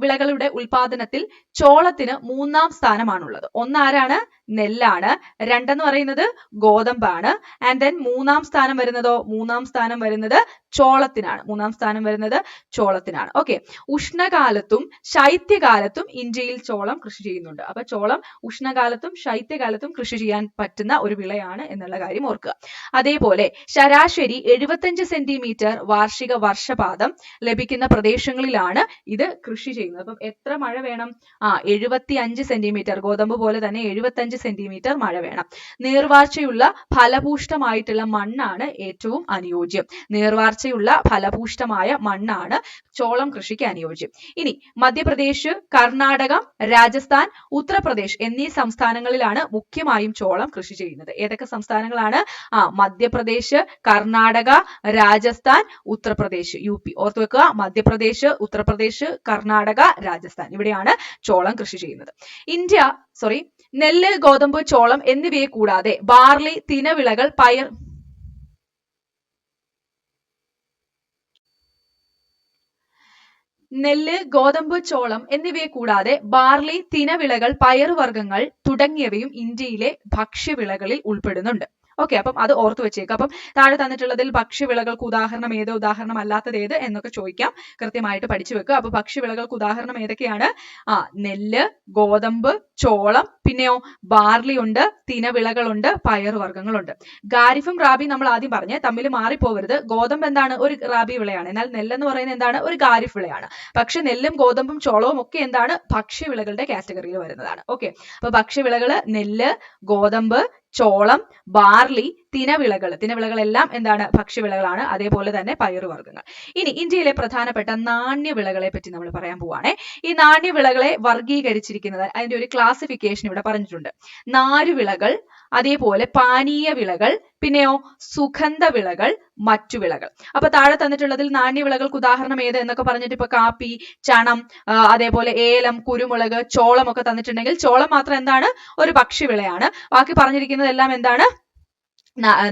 വിളകളുടെ ഉൽപാദനത്തിൽ ചോളത്തിന് 3-ാം സ്ഥാനമാണുള്ളത്. ഒന്നാരാണ്? നെല്ലാണ്. രണ്ടെന്ന് പറയുന്നത് ഗോതമ്പാണ്. ആൻഡ് ദെൻ 3-ാം സ്ഥാനം വരുന്നതോ? 3-ാം സ്ഥാനം വരുന്നത് ചോളത്തിനാണ്. 3-ാം സ്ഥാനം വരുന്നത് ചോളത്തിനാണ്. ഓക്കെ. ഉഷ്ണകാലത്തും ശൈത്യകാലത്തും ഇന്ത്യയിൽ ചോളം കൃഷി ചെയ്യുന്നുണ്ട്. അപ്പൊ ചോളം ഉഷ്ണകാലത്തും ശൈത്യകാലത്തും കൃഷി ചെയ്യാൻ പറ്റുന്ന ഒരു വിളയാണ് എന്നുള്ള കാര്യം ഓർക്കുക. അതേപോലെ ശരാശരി 75 സെന്റിമീറ്റർ വാർഷിക വർഷപാതം ലഭിക്കുന്ന പ്രദേശങ്ങളിലാണ് ഇത് കൃഷി ചെയ്യുന്നത്. അപ്പം എത്ര മഴ വേണം? 75 സെന്റിമീറ്റർ. ഗോതമ്പ് പോലെ തന്നെ 75 സെന്റിമീറ്റർ മഴ വേണം. നീർവാർച്ചയുള്ള ഫലഭൂഷ്ടമായിട്ടുള്ള മണ്ണാണ് ഏറ്റവും അനുയോജ്യം. നീർവാർച്ചയുള്ള ഫലഭൂഷ്ടമായ മണ്ണാണ് ചോളം കൃഷിക്ക് അനുയോജ്യം. ഇനി മധ്യപ്രദേശ്, കർണാടക, രാജസ്ഥാൻ, ഉത്തർപ്രദേശ് എന്നീ സംസ്ഥാനങ്ങളിലാണ് മുഖ്യമായും ചോളം കൃഷി ചെയ്യുന്നത്. ഏതൊക്കെ സംസ്ഥാനങ്ങളാണ്? മധ്യപ്രദേശ്, കർണാടക, രാജസ്ഥാൻ, ഉത്തർപ്രദേശ്, UP. ഓർത്തു വെക്കുക. മധ്യപ്രദേശ്, ഉത്തർപ്രദേശ്, കർണാടക, രാജസ്ഥാൻ ഇവിടെയാണ് ചോളം കൃഷി ചെയ്യുന്നത്. നെല്ല്, ഗോതമ്പ്, ചോളം എന്നിവയെ കൂടാതെ ബാർലി, തിനവിളകൾ, പയർ നെല്ല്, ഗോതമ്പ്, ചോളം എന്നിവയെ കൂടാതെ ബാർലി, തിനവിളകൾ, പയറുവർഗ്ഗങ്ങൾ തുടങ്ങിയവയും ഇന്ത്യയിലെ ഭക്ഷ്യവിളകളിൽ ഉൾപ്പെടുന്നുണ്ട്. ഓക്കെ. അപ്പം അത് ഓർത്തു വെച്ചേക്കുക. അപ്പം താഴെ തന്നിട്ടുള്ളതിൽ ഭക്ഷ്യവിളകൾക്ക് ഉദാഹരണം ഏത്, ഉദാഹരണം അല്ലാത്തത് ഏത് എന്നൊക്കെ ചോദിക്കാം. കൃത്യമായിട്ട് പഠിച്ചു വെക്കുക. അപ്പൊ ഭക്ഷ്യവിളകൾക്ക് ഉദാഹരണം ഏതൊക്കെയാണ്? നെല്ല്, ഗോതമ്പ്, ചോളം, പിന്നെയോ ബാർലി ഉണ്ട്, തിനവിളകളുണ്ട്, പയറുവർഗ്ഗങ്ങളുണ്ട്. ഖാരിഫും റാബി നമ്മൾ ആദ്യം പറഞ്ഞ് തമ്മിൽ മാറിപ്പോവരുത്. ഗോതമ്പ് എന്താണ്? ഒരു റാബി വിളയാണ്. എന്നാൽ നെല്ലെന്ന് പറയുന്നത് എന്താണ്? ഒരു ഖാരിഫ് വിളയാണ്. പക്ഷെ നെല്ലും ഗോതമ്പും ചോളവും ഒക്കെ എന്താണ്? ഭക്ഷ്യവിളകളുടെ കാറ്റഗറിയിൽ വരുന്നതാണ്. ഓക്കെ. അപ്പൊ ഭക്ഷ്യവിളകള് നെല്ല്, ഗോതമ്പ്, ചോളം, ബാർലി, തിനവിളകളെല്ലാം എന്താണ്? ഭക്ഷ്യവിളകളാണ്. അതേപോലെ തന്നെ പയറുവർഗ്ഗങ്ങൾ. ഇനി ഇന്ത്യയിലെ പ്രധാനപ്പെട്ട നാണ്യവിളകളെ പറ്റി നമ്മൾ പറയാൻ പോവാണേ. ഈ നാണ്യവിളകളെ വർഗീകരിച്ചിരിക്കുന്നത് അതിന്റെ ഒരു ക്ലാസിഫിക്കേഷൻ ഇവിടെ പറഞ്ഞിട്ടുണ്ട്. നാരുവിളകൾ, അതേപോലെ പാനീയ വിളകൾ, പിന്നെയോ സുഗന്ധവിളകൾ, മറ്റു വിളകൾ. അപ്പൊ താഴെ തന്നിട്ടുള്ളതിൽ നാണ്യവിളകൾക്ക് ഉദാഹരണം ഏത് എന്നൊക്കെ പറഞ്ഞിട്ട് ഇപ്പൊ കാപ്പി, ചണം, അതേപോലെ ഏലം, കുരുമുളക്, ചോളം ഒക്കെ തന്നിട്ടുണ്ടെങ്കിൽ ചോളം മാത്രം എന്താണ്? ഒരു ഭക്ഷ്യവിളയാണ്. ബാക്കി പറഞ്ഞിരിക്കുന്നതെല്ലാം എന്താണ്?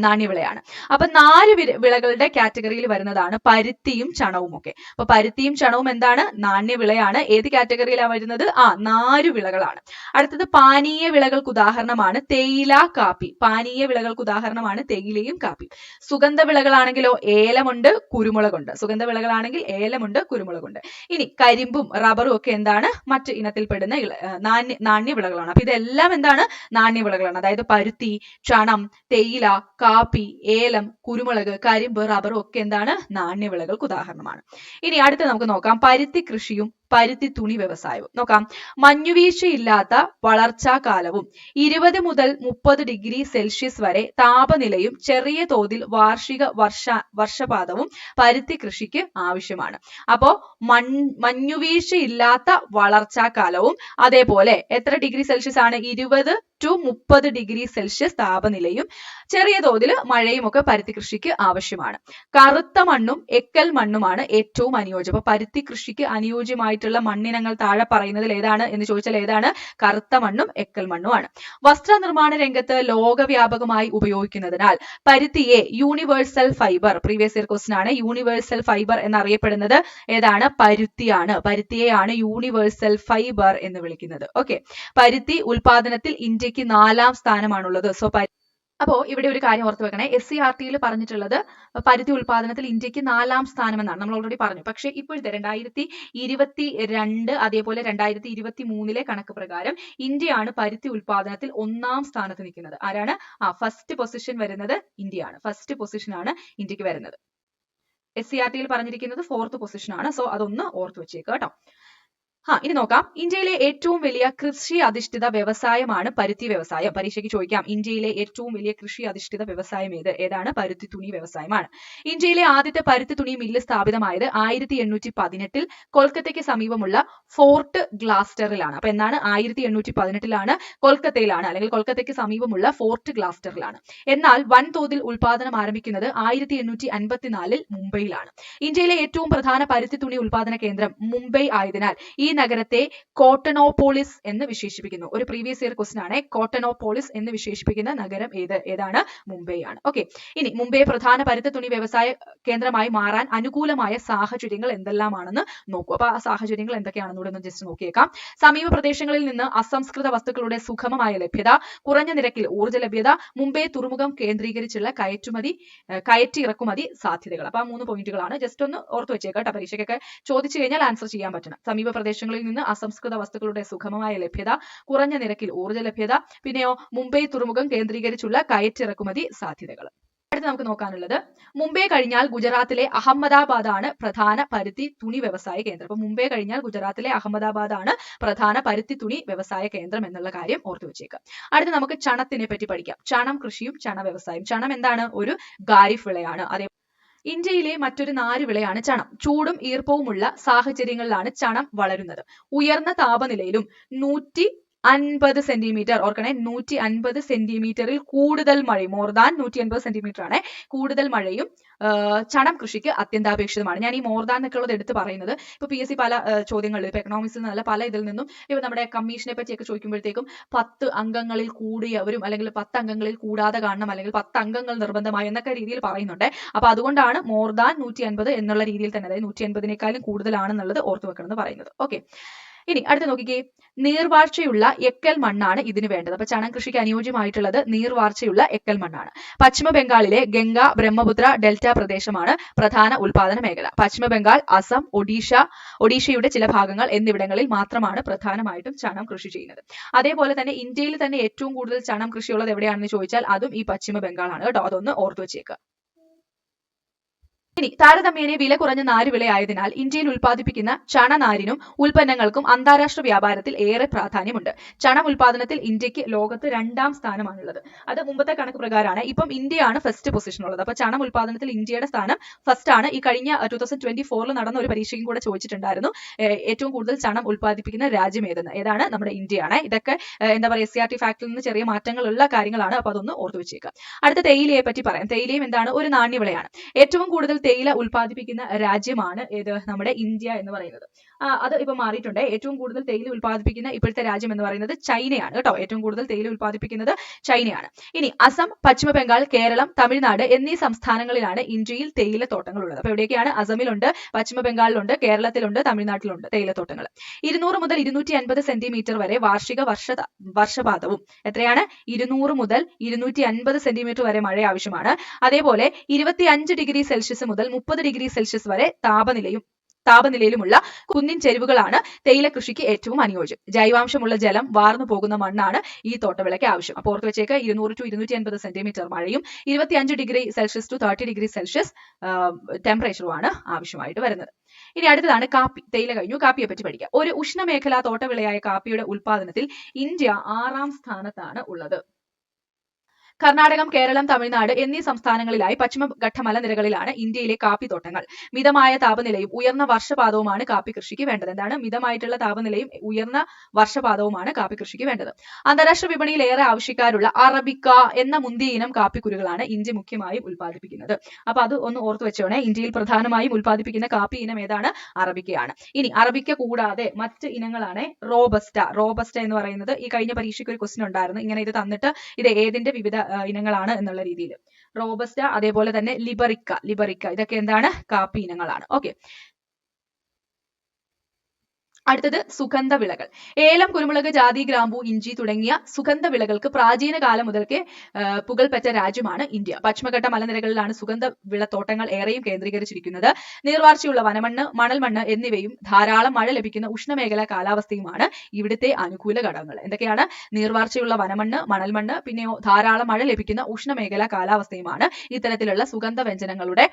നാണ്യവിളയാണ്. അപ്പൊ 4 വിളകളുടെ കാറ്റഗറിയിൽ വരുന്നതാണ് പരുത്തിയും ചണവും ഒക്കെ. അപ്പൊ പരുത്തിയും ചണവും എന്താണ്? നാണ്യവിളയാണ്. ഏത് കാറ്റഗറിയിലാണ് വരുന്നത്? നാരുവിളകളാണ്. അടുത്തത് പാനീയ വിളകൾക്ക് ഉദാഹരണമാണ് തേയില, കാപ്പി. പാനീയ വിളകൾക്ക് ഉദാഹരണമാണ് തേയിലയും കാപ്പിയും. സുഗന്ധ വിളകളാണെങ്കിലോ ഏലമുണ്ട്, കുരുമുളകുണ്ട്. സുഗന്ധ വിളകളാണെങ്കിൽ ഏലമുണ്ട്, കുരുമുളകുണ്ട്. ഇനി കരിമ്പും റബ്ബറും ഒക്കെ എന്താണ്? മറ്റ് ഇനത്തിൽപ്പെടുന്ന നാണ്യവിളകളാണ്. അപ്പൊ ഇതെല്ലാം എന്താണ്? നാണ്യവിളകളാണ്. അതായത് പരുത്തി, ചണം, തേയില, കാപ്പി, ഏലം, കുരുമുളക്, കരിമ്പ്, റബ്ബർ ഒക്കെ എന്താണ്? നാണ്യവിളകൾക്ക് ഉദാഹരണമാണ്. ഇനി അടുത്ത നമുക്ക് നോക്കാം പരുത്തി കൃഷിയും പരുത്തി തുണി വ്യവസായവും. നോക്കാം. മഞ്ഞുവീഴ്ചയില്ലാത്ത വളർച്ചാകാലവും 20 മുതൽ 30 ഡിഗ്രി സെൽഷ്യസ് വരെ താപനിലയും ചെറിയ തോതിൽ വാർഷിക വർഷപാതവും പരുത്തി കൃഷിക്ക് ആവശ്യമാണ്. അപ്പോ മഞ്ഞുവീഴ്ചയില്ലാത്ത വളർച്ചാകാലവും അതേപോലെ എത്ര ഡിഗ്രി സെൽഷ്യസ് ആണ്? 20 to 30 ഡിഗ്രി സെൽഷ്യസ് താപനിലയും ചെറിയ തോതിൽ മഴയും ഒക്കെ പരുത്തി കൃഷിക്ക് ആവശ്യമാണ്. കറുത്ത മണ്ണും എക്കൽ മണ്ണുമാണ് ഏറ്റവും അനുയോജ്യം. അപ്പൊ പരുത്തി കൃഷിക്ക് അനുയോജ്യമായിട്ടുള്ള മണ്ണിനങ്ങൾ താഴെ പറയുന്നതിൽ ഏതാണ് എന്ന് ചോദിച്ചാൽ ഏതാണ്? കറുത്ത മണ്ണും എക്കൽ മണ്ണുമാണ്. വസ്ത്രനിർമ്മാണ രംഗത്ത് ലോകവ്യാപകമായി ഉപയോഗിക്കുന്നതിനാൽ പരുത്തിയെ universal fibre, previous year question ആണ്, യൂണിവേഴ്സൽ ഫൈബർ എന്നറിയപ്പെടുന്നത് ഏതാണ്? പരുത്തിയാണ്. പരുത്തിയെയാണ് യൂണിവേഴ്സൽ ഫൈബർ എന്ന് വിളിക്കുന്നത്. ഓക്കെ. പരുത്തി ഉൽപാദനത്തിൽ ഇന്ത്യക്ക് 4-ാം സ്ഥാനമാണുള്ളത്. സോ അപ്പോ ഇവിടെ ഒരു കാര്യം ഓർത്ത് വെക്കണേ. SCERT-യിൽ പറഞ്ഞിട്ടുള്ളത് പരുത്തി ഉൽപാദനത്തിൽ ഇന്ത്യക്ക് 4-ാം സ്ഥാനം എന്നാണ്. നമ്മൾ ഓൾറെഡി പറഞ്ഞു. പക്ഷേ ഇപ്പോഴത്തെ 2022 അതേപോലെ 2023 കണക്ക് പ്രകാരം ഇന്ത്യയാണ് പരുത്തി ഉൽപാദനത്തിൽ 1-ാം സ്ഥാനത്ത് നിൽക്കുന്നത്. ആരാണ്? ഫസ്റ്റ് പൊസിഷൻ വരുന്നത് ഇന്ത്യയാണ്. ഫസ്റ്റ് പൊസിഷൻ ആണ് ഇന്ത്യക്ക് വരുന്നത്. SCERT-യിൽ പറഞ്ഞിരിക്കുന്നത് 4th പൊസിഷൻ ആണ്. സോ അതൊന്ന് ഓർത്ത് വെച്ചേക്കുക കേട്ടോ. ഇനി നോക്കാം. ഇന്ത്യയിലെ ഏറ്റവും വലിയ കൃഷി അധിഷ്ഠിത വ്യവസായമാണ് പരുത്തി വ്യവസായം. പരീക്ഷയ്ക്ക് ചോദിക്കാം, ഇന്ത്യയിലെ ഏറ്റവും വലിയ കൃഷി അധിഷ്ഠിത വ്യവസായം ഏതാണ്? പരുത്തി തുണി വ്യവസായമാണ്. ഇന്ത്യയിലെ ആദ്യത്തെ പരുത്തി തുണി മില്ല് സ്ഥാപിതമായത് 1818 കൊൽക്കത്തയ്ക്ക് സമീപമുള്ള ഫോർട്ട് ഗ്ലാസ്റ്ററിലാണ്. അപ്പൊ എന്നാണ്? 1818 കൊൽക്കത്തയിലാണ്, അല്ലെങ്കിൽ കൊൽക്കത്തയ്ക്ക് സമീപമുള്ള ഫോർട്ട് ഗ്ലാസ്റ്ററിലാണ്. എന്നാൽ വൻതോതിൽ ഉൽപാദനം ആരംഭിക്കുന്നത് 1854 മുംബൈയിലാണ്. ഇന്ത്യയിലെ ഏറ്റവും പ്രധാന പരുത്തി തുണി ഉൽപാദന കേന്ദ്രം മുംബൈ ആയതിനാൽ ഈ നഗരത്തെ കോട്ടണോപോളിസ് എന്ന് വിശേഷിപ്പിക്കുന്നു. ഒരു പ്രീവിയസ് ഇയർ ക്വസ്റ്റൻ ആണ്. കോട്ടണോപോളിസ് എന്ന് വിശേഷിപ്പിക്കുന്ന നഗരം ഏതാണ്? മുംബൈ ആണ്. ഓക്കെ, ഇനി മുംബൈ പ്രധാന പരുത്തി തുണി വ്യവസായ കേന്ദ്രമായി മാറാൻ അനുകൂലമായ സാഹചര്യങ്ങൾ എന്തെല്ലാമാണെന്ന് നോക്കൂ. അപ്പൊ ആ സാഹചര്യങ്ങൾ എന്തൊക്കെയാണെന്ന് കൂടെ ഒന്ന് ജസ്റ്റ് നോക്കിയേക്കാം. സമീപ പ്രദേശങ്ങളിൽ നിന്ന് അസംസ്കൃത വസ്തുക്കളുടെ സുഗമമായ ലഭ്യത, കുറഞ്ഞ നിരക്കിൽ ഊർജ്ജ ലഭ്യത, മുംബൈ തുറമുഖം കേന്ദ്രീകരിച്ചുള്ള കയറ്റി ഇറക്കുമതി സാധ്യതകൾ. അപ്പൊ ആ 3 പോയിന്റുകളാണ്. ജസ്റ്റ് ഒന്ന് ഓർത്തു വെച്ചേക്കാം. പരീക്ഷയ്ക്കൊക്കെ ചോദിച്ചു കഴിഞ്ഞാൽ ആൻസർ ചെയ്യാൻ പറ്റണം. സമീപ പ്രദേശങ്ങളിൽ നിന്ന് അസംസ്കൃത വസ്തുക്കളുടെ സുഗമമായ ലഭ്യത, കുറഞ്ഞ നിരക്കിൽ ഊർജ്ജ ലഭ്യത, പിന്നെയോ മുംബൈ തുറമുഖം കേന്ദ്രീകരിച്ചുള്ള കയറ്റിറക്കുമതി സാധ്യതകൾ. അടുത്ത് നമുക്ക് നോക്കാനുള്ളത്, മുംബൈ കഴിഞ്ഞാൽ ഗുജറാത്തിലെ അഹമ്മദാബാദ് ആണ് പ്രധാന പരുത്തി തുണി വ്യവസായ കേന്ദ്രം. അപ്പൊ മുംബൈ കഴിഞ്ഞാൽ ഗുജറാത്തിലെ അഹമ്മദാബാദ് ആണ് പ്രധാന പരുത്തി തുണി വ്യവസായ കേന്ദ്രം എന്നുള്ള കാര്യം ഓർത്തു വെച്ചേക്കാം. അടുത്ത് നമുക്ക് ചണത്തിനെ പറ്റി പഠിക്കാം. ചണം കൃഷിയും ചണ വ്യവസായം. ചണം എന്താണ്? ഒരു ഖാരിഫ് വിളയാണ്. ഇന്ത്യയിലെ മറ്റൊരു നാരുവിളയാണ് ചണം. ചൂടും ഈർപ്പവുമുള്ള സാഹചര്യങ്ങളിലാണ് ചണം വളരുന്നത്. ഉയർന്ന താപനിലയിലും 150 സെന്റിമീറ്റർ, ഓർക്കണേ 150 സെന്റിമീറ്ററിൽ കൂടുതൽ മഴയും, മോർ ദാൻ 150 സെന്റിമീറ്റർ ആണ്, കൂടുതൽ മഴയും ചണം കൃഷിക്ക് അത്യന്താപേക്ഷിതമാണ്. ഞാൻ ഈ മോർ ദാൻ എന്നൊക്കെ ഉള്ളത് എടുത്ത് പറയുന്നത് ഇപ്പൊ PSC പല ചോദ്യങ്ങളിൽ, ഇപ്പൊ എക്കണോമിക്സിൽ നിന്നല്ല പല ഇതിൽ നിന്നും ഇപ്പൊ നമ്മുടെ കമ്മീഷനെ പറ്റിയൊക്കെ ചോദിക്കുമ്പോഴത്തേക്കും 10 അംഗങ്ങളിൽ കൂടിയവരും അല്ലെങ്കിൽ 10 അംഗങ്ങളിൽ കൂടാതെ കാണണം, അല്ലെങ്കിൽ 10 അംഗങ്ങൾ നിർബന്ധമായി എന്നൊക്കെ രീതിയിൽ പറയുന്നുണ്ട്. അപ്പൊ അതുകൊണ്ടാണ് മോർ ദാൻ 150 എന്നുള്ള രീതിയിൽ തന്നെ, അതായത് 150നേക്കാളും കൂടുതലാണെന്നുള്ളത് ഓർത്തു വെക്കണം എന്ന് പറയുന്നത്. ഓക്കെ, ഇനി അടുത്ത് നോക്കിക്കേ, നീർവാർച്ചയുള്ള എക്കൽ മണ്ണാണ് ഇതിന് വേണ്ടത്. അപ്പൊ ചണം കൃഷിക്ക് അനുയോജ്യമായിട്ടുള്ളത് നീർവാർച്ചയുള്ള എക്കൽ മണ്ണാണ്. പശ്ചിമ ബംഗാളിലെ ഗംഗ ബ്രഹ്മപുത്ര ഡെൽറ്റ പ്രദേശമാണ് പ്രധാന ഉൽപാദന മേഖല. പശ്ചിമ ബംഗാൾ, അസം, ഒഡീഷയുടെ ചില ഭാഗങ്ങൾ എന്നിവിടങ്ങളിൽ മാത്രമാണ് പ്രധാനമായിട്ടും ചണം കൃഷി ചെയ്യുന്നത്. അതേപോലെ തന്നെ ഇന്ത്യയിൽ തന്നെ ഏറ്റവും കൂടുതൽ ചണം കൃഷിയുള്ളത് എവിടെയാണെന്ന് ചോദിച്ചാൽ അതും ഈ പശ്ചിമ ബംഗാളാണ് കേട്ടോ. അതൊന്ന് ഓർത്തു വെച്ചേക്കുക. ഇനി താരതമ്യേന വില കുറഞ്ഞ നാരുവിളയായതിനാൽ ഇന്ത്യയിൽ ഉൽപ്പാദിപ്പിക്കുന്ന ചണനാരിനും ഉൽപ്പന്നങ്ങൾക്കും അന്താരാഷ്ട്ര വ്യാപാരത്തിൽ ഏറെ പ്രാധാന്യമുണ്ട്. ചണം ഉൽപാദനത്തിൽ ഇന്ത്യക്ക് ലോകത്ത് 2ാം സ്ഥാനമാണുള്ളത്. അത് മുമ്പത്തെ കണക്ക് പ്രകാരമാണ്. ഇപ്പം ഇന്ത്യയാണ് ഫസ്റ്റ് പൊസിഷൻ ഉള്ളത്. അപ്പൊ ചണം ഉൽപാദനത്തിൽ ഇന്ത്യയുടെ സ്ഥാനം ഫസ്റ്റ് ആണ്. ഈ കഴിഞ്ഞ 2024 നടന്ന ഒരു പരീക്ഷയ്ക്കും കൂടെ ചോദിച്ചിട്ടുണ്ടായിരുന്നു, ഏറ്റവും കൂടുതൽ ചണം ഉൽപ്പാദിപ്പിക്കുന്ന രാജ്യം ഏതാണ്? നമ്മുടെ ഇന്ത്യയാണ്. ഇതൊക്കെ എന്താ പറയുക, SCRT ഫാക്ടറിൽ നിന്ന് ചെറിയ മാറ്റങ്ങളുള്ള കാര്യങ്ങളാണ്. അപ്പൊ അതൊന്ന് ഓർത്തു വെച്ചേക്കാം. അടുത്ത തേയിലയെ പറ്റി പറയാം. തേയിലയും എന്താണ്? ഒരു നാണ്യവിളയാണ്. ഏറ്റവും കൂടുതൽ തേയില ഉൽപ്പാദിപ്പിക്കുന്ന രാജ്യമാണ് നമ്മുടെ ഇന്ത്യ എന്ന് പറയുന്നത്. അത് ഇപ്പൊ മാറിയിട്ടുണ്ട്. ഏറ്റവും കൂടുതൽ തേയില ഉൽപ്പാദിപ്പിക്കുന്ന ഇപ്പോഴത്തെ രാജ്യം എന്ന് പറയുന്നത് ചൈനയാണ് കേട്ടോ. ഏറ്റവും കൂടുതൽ തേയില ഉൽപ്പാദിപ്പിക്കുന്നത് ചൈനയാണ്. ഇനി അസം, പശ്ചിമ ബംഗാൾ, കേരളം, തമിഴ്നാട് എന്നീ സംസ്ഥാനങ്ങളിലാണ് ഇന്ത്യയിൽ തേയിലത്തോട്ടങ്ങൾ ഉള്ളത്. അപ്പൊ എവിടെയൊക്കെയാണ്? അസമിലുണ്ട്, പശ്ചിമ ബംഗാളിലുണ്ട്, കേരളത്തിലുണ്ട്, തമിഴ്നാട്ടിലുണ്ട് തേയിലത്തോട്ടങ്ങൾ. 200 മുതൽ 250 സെന്റിമീറ്റർ വരെ വാർഷിക വർഷപാതവും, എത്രയാണ്? 200 മുതൽ 250 സെന്റിമീറ്റർ വരെ മഴ ആവശ്യമാണ്. അതേപോലെ 25 ഡിഗ്രി സെൽഷ്യസ് മുതൽ 30 ഡിഗ്രി സെൽഷ്യസ് വരെ താപനിലയിലുമുള്ള കുന്നിൻ ചെരുവുകളാണ് തേയില കൃഷിക്ക് ഏറ്റവും അനുയോജ്യം. ജൈവാംശമുള്ള ജലം വാർന്നു പോകുന്ന മണ്ണാണ് ഈ തോട്ടവിളയ്ക്ക് ആവശ്യം. അപ്പോൾ ഓർത്ത് വെച്ചേക്ക്, 200 to 250 സെന്റിമീറ്റർ മഴയും 25 degree Celsius to 30 degree Celsius ടെമ്പറേച്ചറുമാണ് ആവശ്യമായിട്ട് വരുന്നത്. ഇനി അടുത്തതാണ് കാപ്പി. തേയില കഴിഞ്ഞു, കാപ്പിയെ പറ്റി പഠിക്കാം. ഒരു ഉഷ്ണമേഖലാ തോട്ടവിളയായ കാപ്പിയുടെ ഉൽപാദനത്തിൽ ഇന്ത്യ 6ാം സ്ഥാനത്താണ് ഉള്ളത്. കർണാടകം, കേരളം, തമിഴ്നാട് എന്നീ സംസ്ഥാനങ്ങളിലായി പശ്ചിമഘട്ട മലനിരകളിലാണ് ഇന്ത്യയിലെ കാപ്പിത്തോട്ടങ്ങൾ. മിതമായ താപനിലയും ഉയർന്ന വർഷപാതവുമാണ് കാപ്പി കൃഷിക്ക് വേണ്ടത്. എന്താണ്? മിതമായിട്ടുള്ള താപനിലയും ഉയർന്ന വർഷപാതവുമാണ് കാപ്പി കൃഷിക്ക് വേണ്ടത്. അന്താരാഷ്ട്ര വിപണിയിൽ ഏറെ ആവശ്യക്കാരുള്ള അറബിക്ക എന്ന മുന്തിയ ഇനം കാപ്പിക്കുരുകളാണ് ഇന്ത്യ മുഖ്യമായും ഉൽപ്പാദിപ്പിക്കുന്നത്. അപ്പൊ അത് ഒന്ന് ഓർത്തു വെച്ചോണേ. ഇന്ത്യയിൽ പ്രധാനമായും ഉൽപ്പാദിപ്പിക്കുന്ന കാപ്പി ഇനം ഏതാണ്? അറബിക്കയാണ്. ഇനി അറബിക്ക കൂടാതെ മറ്റ് ഇനങ്ങളാണ് റോബസ്റ്റ എന്ന് പറയുന്നത്. ഈ കഴിഞ്ഞ പരീക്ഷയ്ക്ക് ഒരു ക്വസ്റ്റ്യൻ ഉണ്ടായിരുന്നു, ഇങ്ങനെ ഇത് തന്നിട്ട് ഇത് ഏതിന്റെ വിവിധ ഇനങ്ങളാണ് എന്നുള്ള രീതിയിൽ. റോബസ്റ്റ, അതേപോലെ തന്നെ ലിബറിക്ക ഇതൊക്കെ എന്താണ്? കാപ്പി ഇനങ്ങളാണ്. ഓക്കെ, അടുത്തത് സുഗന്ധ വിളകൾ. ഏലം, കുരുമുളക്, ജാതി, ഗ്രാമ്പു, ഇഞ്ചി തുടങ്ങിയ സുഗന്ധ വിളകൾക്ക് പ്രാചീന കാലം മുതൽക്കേ പുകൾപെറ്റ രാജ്യമാണ് ഇന്ത്യ. പശ്ചിമഘട്ട മലനിരകളിലാണ് സുഗന്ധ വിളത്തോട്ടങ്ങൾ ഏറെയും കേന്ദ്രീകരിച്ചിരിക്കുന്നത്. നീർവാർച്ചയുള്ള വനമണ്ണ്, മണൽമണ്ണ് എന്നിവയും ധാരാളം മഴ ലഭിക്കുന്ന ഉഷ്ണമേഖലാ കാലാവസ്ഥയുമാണ് ഇവിടുത്തെ അനുകൂല ഘടകങ്ങൾ. എന്തൊക്കെയാണ്? നീർവാർച്ചയുള്ള വനമണ്ണ്, മണൽമണ്ണ്, പിന്നെയോ ധാരാളം മഴ ലഭിക്കുന്ന ഉഷ്ണമേഖലാ കാലാവസ്ഥയുമാണ് ഇത്തരത്തിലുള്ള സുഗന്ധ വ്യഞ്ജനങ്ങളുടെ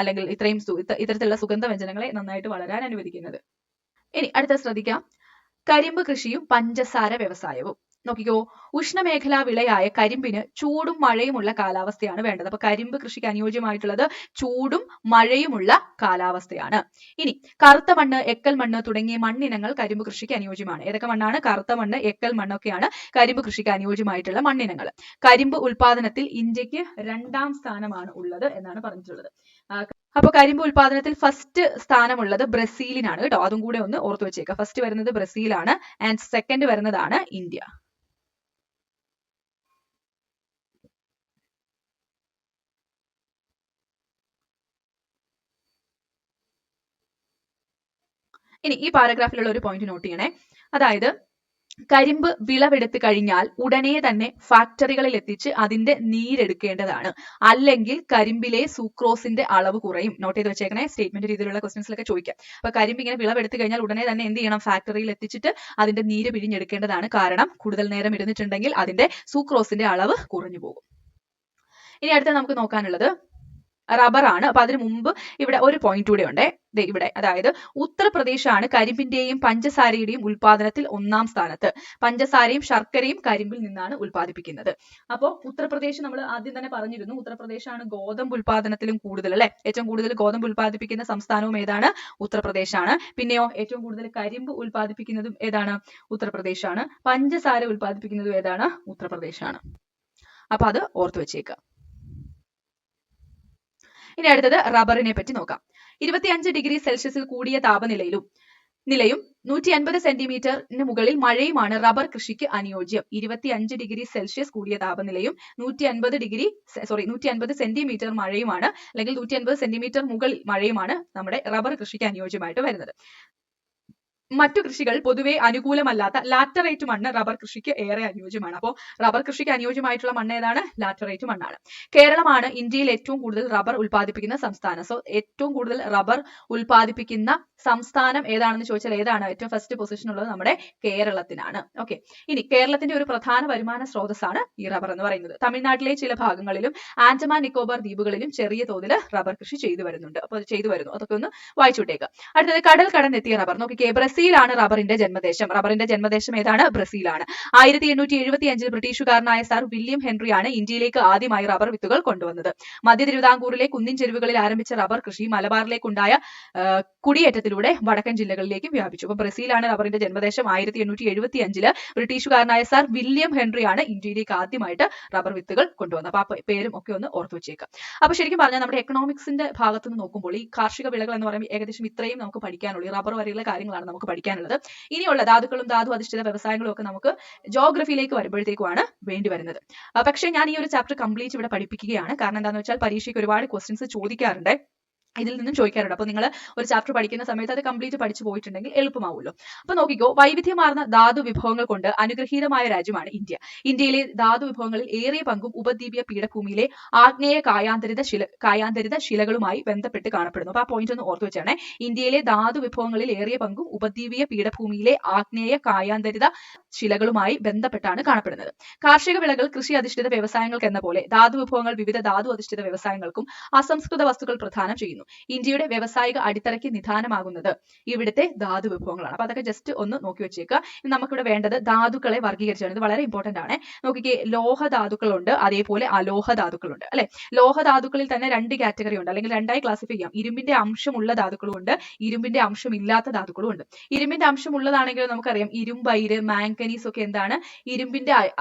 അല്ലെങ്കിൽ ഇത്തരത്തിലുള്ള സുഗന്ധ വ്യഞ്ജനങ്ങളെ നന്നായിട്ട് വളരാൻ അനുവദിക്കുന്നത്. ഇനി അടുത്ത ശ്രദ്ധിക്കാം, കരിമ്പ് കൃഷിയും പഞ്ചസാര വ്യവസായവും. നോക്കിക്കോ, ഉഷ്ണമേഖലാ വിളയായ കരിമ്പിന് ചൂടും മഴയുമുള്ള കാലാവസ്ഥയാണ് വേണ്ടത്. അപ്പൊ കരിമ്പ് കൃഷിക്ക് അനുയോജ്യമായിട്ടുള്ളത് ചൂടും മഴയുമുള്ള കാലാവസ്ഥയാണ്. ഇനി കറുത്ത മണ്ണ്, എക്കൽ മണ്ണ് തുടങ്ങിയ മണ്ണിനങ്ങൾ കരിമ്പ് കൃഷിക്ക് അനുയോജ്യമാണ്. ഏതൊക്കെ മണ്ണാണ്? കറുത്ത മണ്ണ്, എക്കൽ മണ്ണൊക്കെയാണ് കരിമ്പ് കൃഷിക്ക് അനുയോജ്യമായിട്ടുള്ള മണ്ണിനങ്ങൾ. കരിമ്പ് ഉൽപാദനത്തിൽ ഇന്ത്യക്ക് 2ാം സ്ഥാനമാണ് ഉള്ളത് എന്നാണ് പറഞ്ഞിട്ടുള്ളത്. അപ്പൊ കരിമ്പ് ഉൽപാദനത്തിൽ ഫസ്റ്റ് സ്ഥാനമുള്ളത് ബ്രസീലിനാണ് കേട്ടോ. അതും കൂടെ ഒന്ന് ഓർത്തു വെച്ചേക്കുക. ഫസ്റ്റ് വരുന്നത് ബ്രസീലാണ് ആൻഡ് സെക്കൻഡ് വരുന്നതാണ് ഇന്ത്യ. ഇനി ഈ പാരഗ്രാഫിലുള്ള ഒരു പോയിന്റ് നോട്ട് ചെയ്യണേ. അതായത് കരിമ്പ് വിളവെടുത്ത് കഴിഞ്ഞാൽ ഉടനെ തന്നെ ഫാക്ടറികളിൽ എത്തിച്ച് അതിന്റെ നീരെടുക്കേണ്ടതാണ്. അല്ലെങ്കിൽ കരിമ്പിലെ സൂക്രോസിന്റെ അളവ് കുറയും. നോട്ട് ചെയ്ത് വെച്ചേക്കണേ, സ്റ്റേറ്റ്മെന്റ് രീതിയിലുള്ള ക്വസ്റ്റ്യൻസിലൊക്കെ ചോദിക്കാം. അപ്പൊ കരിമ്പ് ഇങ്ങനെ വിളവെടുത്ത് കഴിഞ്ഞാൽ ഉടനെ തന്നെ എന്ത് ചെയ്യണം? ഫാക്ടറിയിൽ എത്തിച്ചിട്ട് അതിന്റെ നീര് പിഴിഞ്ഞെടുക്കേണ്ടതാണ്. കാരണം കൂടുതൽ നേരം ഇരുന്നിട്ടുണ്ടെങ്കിൽ അതിന്റെ സൂക്രോസിന്റെ അളവ് കുറഞ്ഞു പോകും. ഇനി അടുത്ത നമുക്ക് നോക്കാനുള്ളത് റബ്ബറാണ്. അപ്പൊ അതിനു മുമ്പ് ഇവിടെ ഒരു പോയിന്റ് കൂടെ ഉണ്ട് ഇവിടെ. അതായത് ഉത്തർപ്രദേശാണ് കരിമ്പിന്റെയും പഞ്ചസാരയുടെയും ഉൽപാദനത്തിൽ 1ാം സ്ഥാനത്ത്. പഞ്ചസാരയും ശർക്കരയും കരിമ്പിൽ നിന്നാണ് ഉൽപ്പാദിപ്പിക്കുന്നത്. അപ്പോൾ ഉത്തർപ്രദേശ് നമ്മൾ ആദ്യം തന്നെ പറഞ്ഞിരുന്നു, ഉത്തർപ്രദേശാണ് ഗോതമ്പ് ഉൽപാദനത്തിലും കൂടുതൽ അല്ലെ. ഏറ്റവും കൂടുതൽ ഗോതമ്പ് ഉൽപ്പാദിപ്പിക്കുന്ന സംസ്ഥാനവും ഏതാണ്? ഉത്തർപ്രദേശാണ്. പിന്നെയോ ഏറ്റവും കൂടുതൽ കരിമ്പ് ഉൽപ്പാദിപ്പിക്കുന്നതും ഏതാണ്? ഉത്തർപ്രദേശാണ്. പഞ്ചസാര ഉൽപ്പാദിപ്പിക്കുന്നതും ഏതാണ്? ഉത്തർപ്രദേശാണ്. അപ്പൊ അത് ഓർത്തു വെച്ചേക്കുക. ഇനി അടുത്തത് റബ്ബറിനെ പറ്റി നോക്കാം. 25 ഡിഗ്രി സെൽഷ്യസിൽ കൂടിയ താപനിലയും 150 സെന്റിമീറ്ററിന് മുകളിൽ മഴയുമാണ് റബ്ബർ കൃഷിക്ക് അനുയോജ്യം. 25 ഡിഗ്രി സെൽഷ്യസ് കൂടിയ താപനിലയും 150 സെന്റിമീറ്റർ മഴയുമാണ്, അല്ലെങ്കിൽ 150 സെന്റിമീറ്റർ മുകളിൽ മഴയുമാണ് നമ്മുടെ റബ്ബർ കൃഷിക്ക് അനുയോജ്യമായിട്ട് വരുന്നത്. മറ്റു കൃഷികൾ പൊതുവെ അനുകൂലമല്ലാത്ത ലാറ്ററൈറ്റ് മണ്ണ് റബ്ബർ കൃഷിക്ക് ഏറെ അനുയോജ്യമാണ്. അപ്പോൾ റബ്ബർ കൃഷിക്ക് അനുയോജ്യമായിട്ടുള്ള മണ്ണ് ഏതാണ്? ലാറ്ററൈറ്റ് മണ്ണാണ്. കേരളമാണ് ഇന്ത്യയിൽ ഏറ്റവും കൂടുതൽ റബ്ബർ ഉൽപ്പാദിപ്പിക്കുന്ന സംസ്ഥാനം. സോ ഏറ്റവും കൂടുതൽ റബ്ബർ ഉൽപ്പാദിപ്പിക്കുന്ന സംസ്ഥാനം ഏതാണെന്ന് ചോദിച്ചാൽ ഏതാണ്? ഏറ്റവും ഫസ്റ്റ് പൊസിഷൻ ഉള്ളത് നമ്മുടെ കേരളത്തിനാണ്. ഓക്കെ. ഇനി കേരളത്തിന്റെ ഒരു പ്രധാന വരുമാന സ്രോതസ്സാണ് ഈ റബ്ബർ എന്ന് പറയുന്നത്. തമിഴ്നാട്ടിലെ ചില ഭാഗങ്ങളിലും ആൻഡമാൻ നിക്കോബാർ ദ്വീപുകളിലും ചെറിയ തോതിൽ റബ്ബർ കൃഷി ചെയ്തു വരുന്നുണ്ട്. അപ്പോൾ ചെയ്തു വരുന്നു, അതൊക്കെ ഒന്ന് വായിച്ചുവിട്ടേക്കുക. അടുത്തത് കടൽ കടന്നെത്തിയ റബ്ബർ. നോക്കിക്കേ, ബ്രസീലാണ് റബ്ബറിന്റെ ജന്മദേശം. റബ്ബറിന്റെ ജന്മദേശം ഏതാണ്? ബ്രസീലാണ്. 1875 ബ്രിട്ടീഷുകാരനായ സർ വില്യം ഹെൻറിയാണ് ഇന്ത്യയിലേക്ക് ആദ്യമായി റബ്ബർ വിത്തുകൾ കൊണ്ടുവന്നത്. മധ്യ തിരുവിതാംകൂറിലെ കുന്നിൻ ചെരുവുകളിൽ ആരംഭിച്ച റബ്ബർ കൃഷി മലബാറിലേക്കുണ്ടായ കുടിയേറ്റത്തിലൂടെ വടക്കൻ ജില്ലകളിലേക്കും വ്യാപിച്ചു. അപ്പൊ ബ്രസീലാണ് റബ്ബറിന്റെ ജന്മദേശം. 1875 ബ്രിട്ടീഷുകാരനായ സർ വില്യം ഹെൻറിയാണ് ഇന്ത്യയിലേക്ക് ആദ്യമായിട്ട് റബ്ബർ വിത്തുകൾ കൊണ്ടുവന്നത്. അപ്പൊ ആ പേരും ഒക്കെ ഒന്ന് ഓർത്തു വെച്ചേക്കാം. അപ്പൊ ശരിക്കും പറഞ്ഞാൽ നമ്മുടെ എക്കണോമിക്സിന്റെ ഭാഗത്ത് നിന്ന് നോക്കുമ്പോൾ ഈ കാർഷിക വിളകൾ എന്ന് പറയുമ്പോൾ ഏകദേശം ഇത്രയും നമുക്ക് പഠിക്കാനുള്ളൂ. റബ്ബർ വരെയുള്ള കാര്യങ്ങളാണ് നമുക്ക് പഠിക്കാനുള്ളത്. ഇനിയുള്ള ധാതുക്കളും ധാതു അധിഷ്ഠിത വ്യവസായങ്ങളും ഒക്കെ നമുക്ക് ജോഗ്രഫിയിലേക്ക് വരുമ്പോഴത്തേക്കുമാണ് വേണ്ടി വരുന്നത്. പക്ഷേ ഞാൻ ഈ ഒരു ചാപ്റ്റർ കംപ്ലീറ്റ് ഇവിടെ പഠിപ്പിക്കുകയാണ്. കാരണം എന്താണെന്ന് വെച്ചാൽ പരീക്ഷയ്ക്ക് ഒരുപാട് ക്വസ്റ്റ്യൻസ് ചോദിക്കാറുണ്ട്, ഇതിൽ നിന്നും ചോദിക്കാറുണ്ട്. അപ്പൊ നിങ്ങൾ ഒരു ചാപ്റ്റർ പഠിക്കുന്ന സമയത്ത് അത് കംപ്ലീറ്റ് പഠിച്ചു പോയിട്ടുണ്ടെങ്കിൽ എളുപ്പമാവുമല്ലോ. അപ്പൊ നോക്കിക്കോ, വൈവിധ്യമാർന്ന ധാതു വിഭവങ്ങൾ കൊണ്ട് അനുഗ്രഹീതമായ രാജ്യമാണ് ഇന്ത്യ. ഇന്ത്യയിലെ ധാതു വിഭവങ്ങളിൽ ഏറിയ പങ്കും ഉപദ്വീപീയ പീഠഭൂമിയിലെ ആഗ്നേയ കായാന്തരിത ശിലകളുമായി ബന്ധപ്പെട്ട് കാണപ്പെടുന്നു. അപ്പൊ ആ പോയിന്റ് ഒന്ന് ഓർത്തു വെച്ചാണ്. ഇന്ത്യയിലെ ധാതു വിഭവങ്ങളിൽ ഏറിയ പങ്കും ഉപദ്വീപീയ പീഠഭൂമിയിലെ ആഗ്നേയ കായാന്തരിത ശിലകളുമായി ബന്ധപ്പെട്ടാണ് കാണപ്പെടുന്നത്. കാർഷിക വിളകൾ കൃഷി അധിഷ്ഠിത വ്യവസായങ്ങൾക്ക് എന്ന പോലെ ധാതു വിഭവങ്ങൾ വിവിധ ധാതു അധിഷ്ഠിത വ്യവസായങ്ങൾക്കും അസംസ്കൃത വസ്തുക്കൾ പ്രദാനം ചെയ്യുന്നു. ഇന്ത്യയുടെ വ്യവസായിക അടിത്തറയ്ക്ക് നിധാനമാകുന്നത് ഇവിടുത്തെ ധാതു വിഭവങ്ങളാണ്. അപ്പൊ അതൊക്കെ ജസ്റ്റ് ഒന്ന് നോക്കി വെച്ചേക്കുക. നമുക്കിവിടെ വേണ്ടത് ധാതുക്കളെ വർഗീകരിച്ചാണ്. ഇത് വളരെ ഇമ്പോർട്ടന്റ് ആണ്. നോക്കിക്കേ, ലോഹ ധാതുക്കളുണ്ട്, അതേപോലെ അലോഹ ധാതുക്കളുണ്ട് അല്ലെ. ലോഹ ധാതുക്കളിൽ തന്നെ 2 കാറ്റഗറി ഉണ്ട്, അല്ലെങ്കിൽ 2ആയി ക്ലാസിഫൈ ചെയ്യാം. ഇരുമ്പിന്റെ അംശമുള്ള ധാതുക്കളും ഉണ്ട്, ഇരുമ്പിന്റെ അംശമില്ലാത്ത ധാതുക്കളും ഉണ്ട്. ഇരുമ്പിന്റെ അംശമുള്ളതാണെങ്കിൽ നമുക്കറിയാം ഇരുമ്പയിര്, മാംഗനീസ് ഒക്കെ എന്താണ്? ഇരുമ്പിന്റെ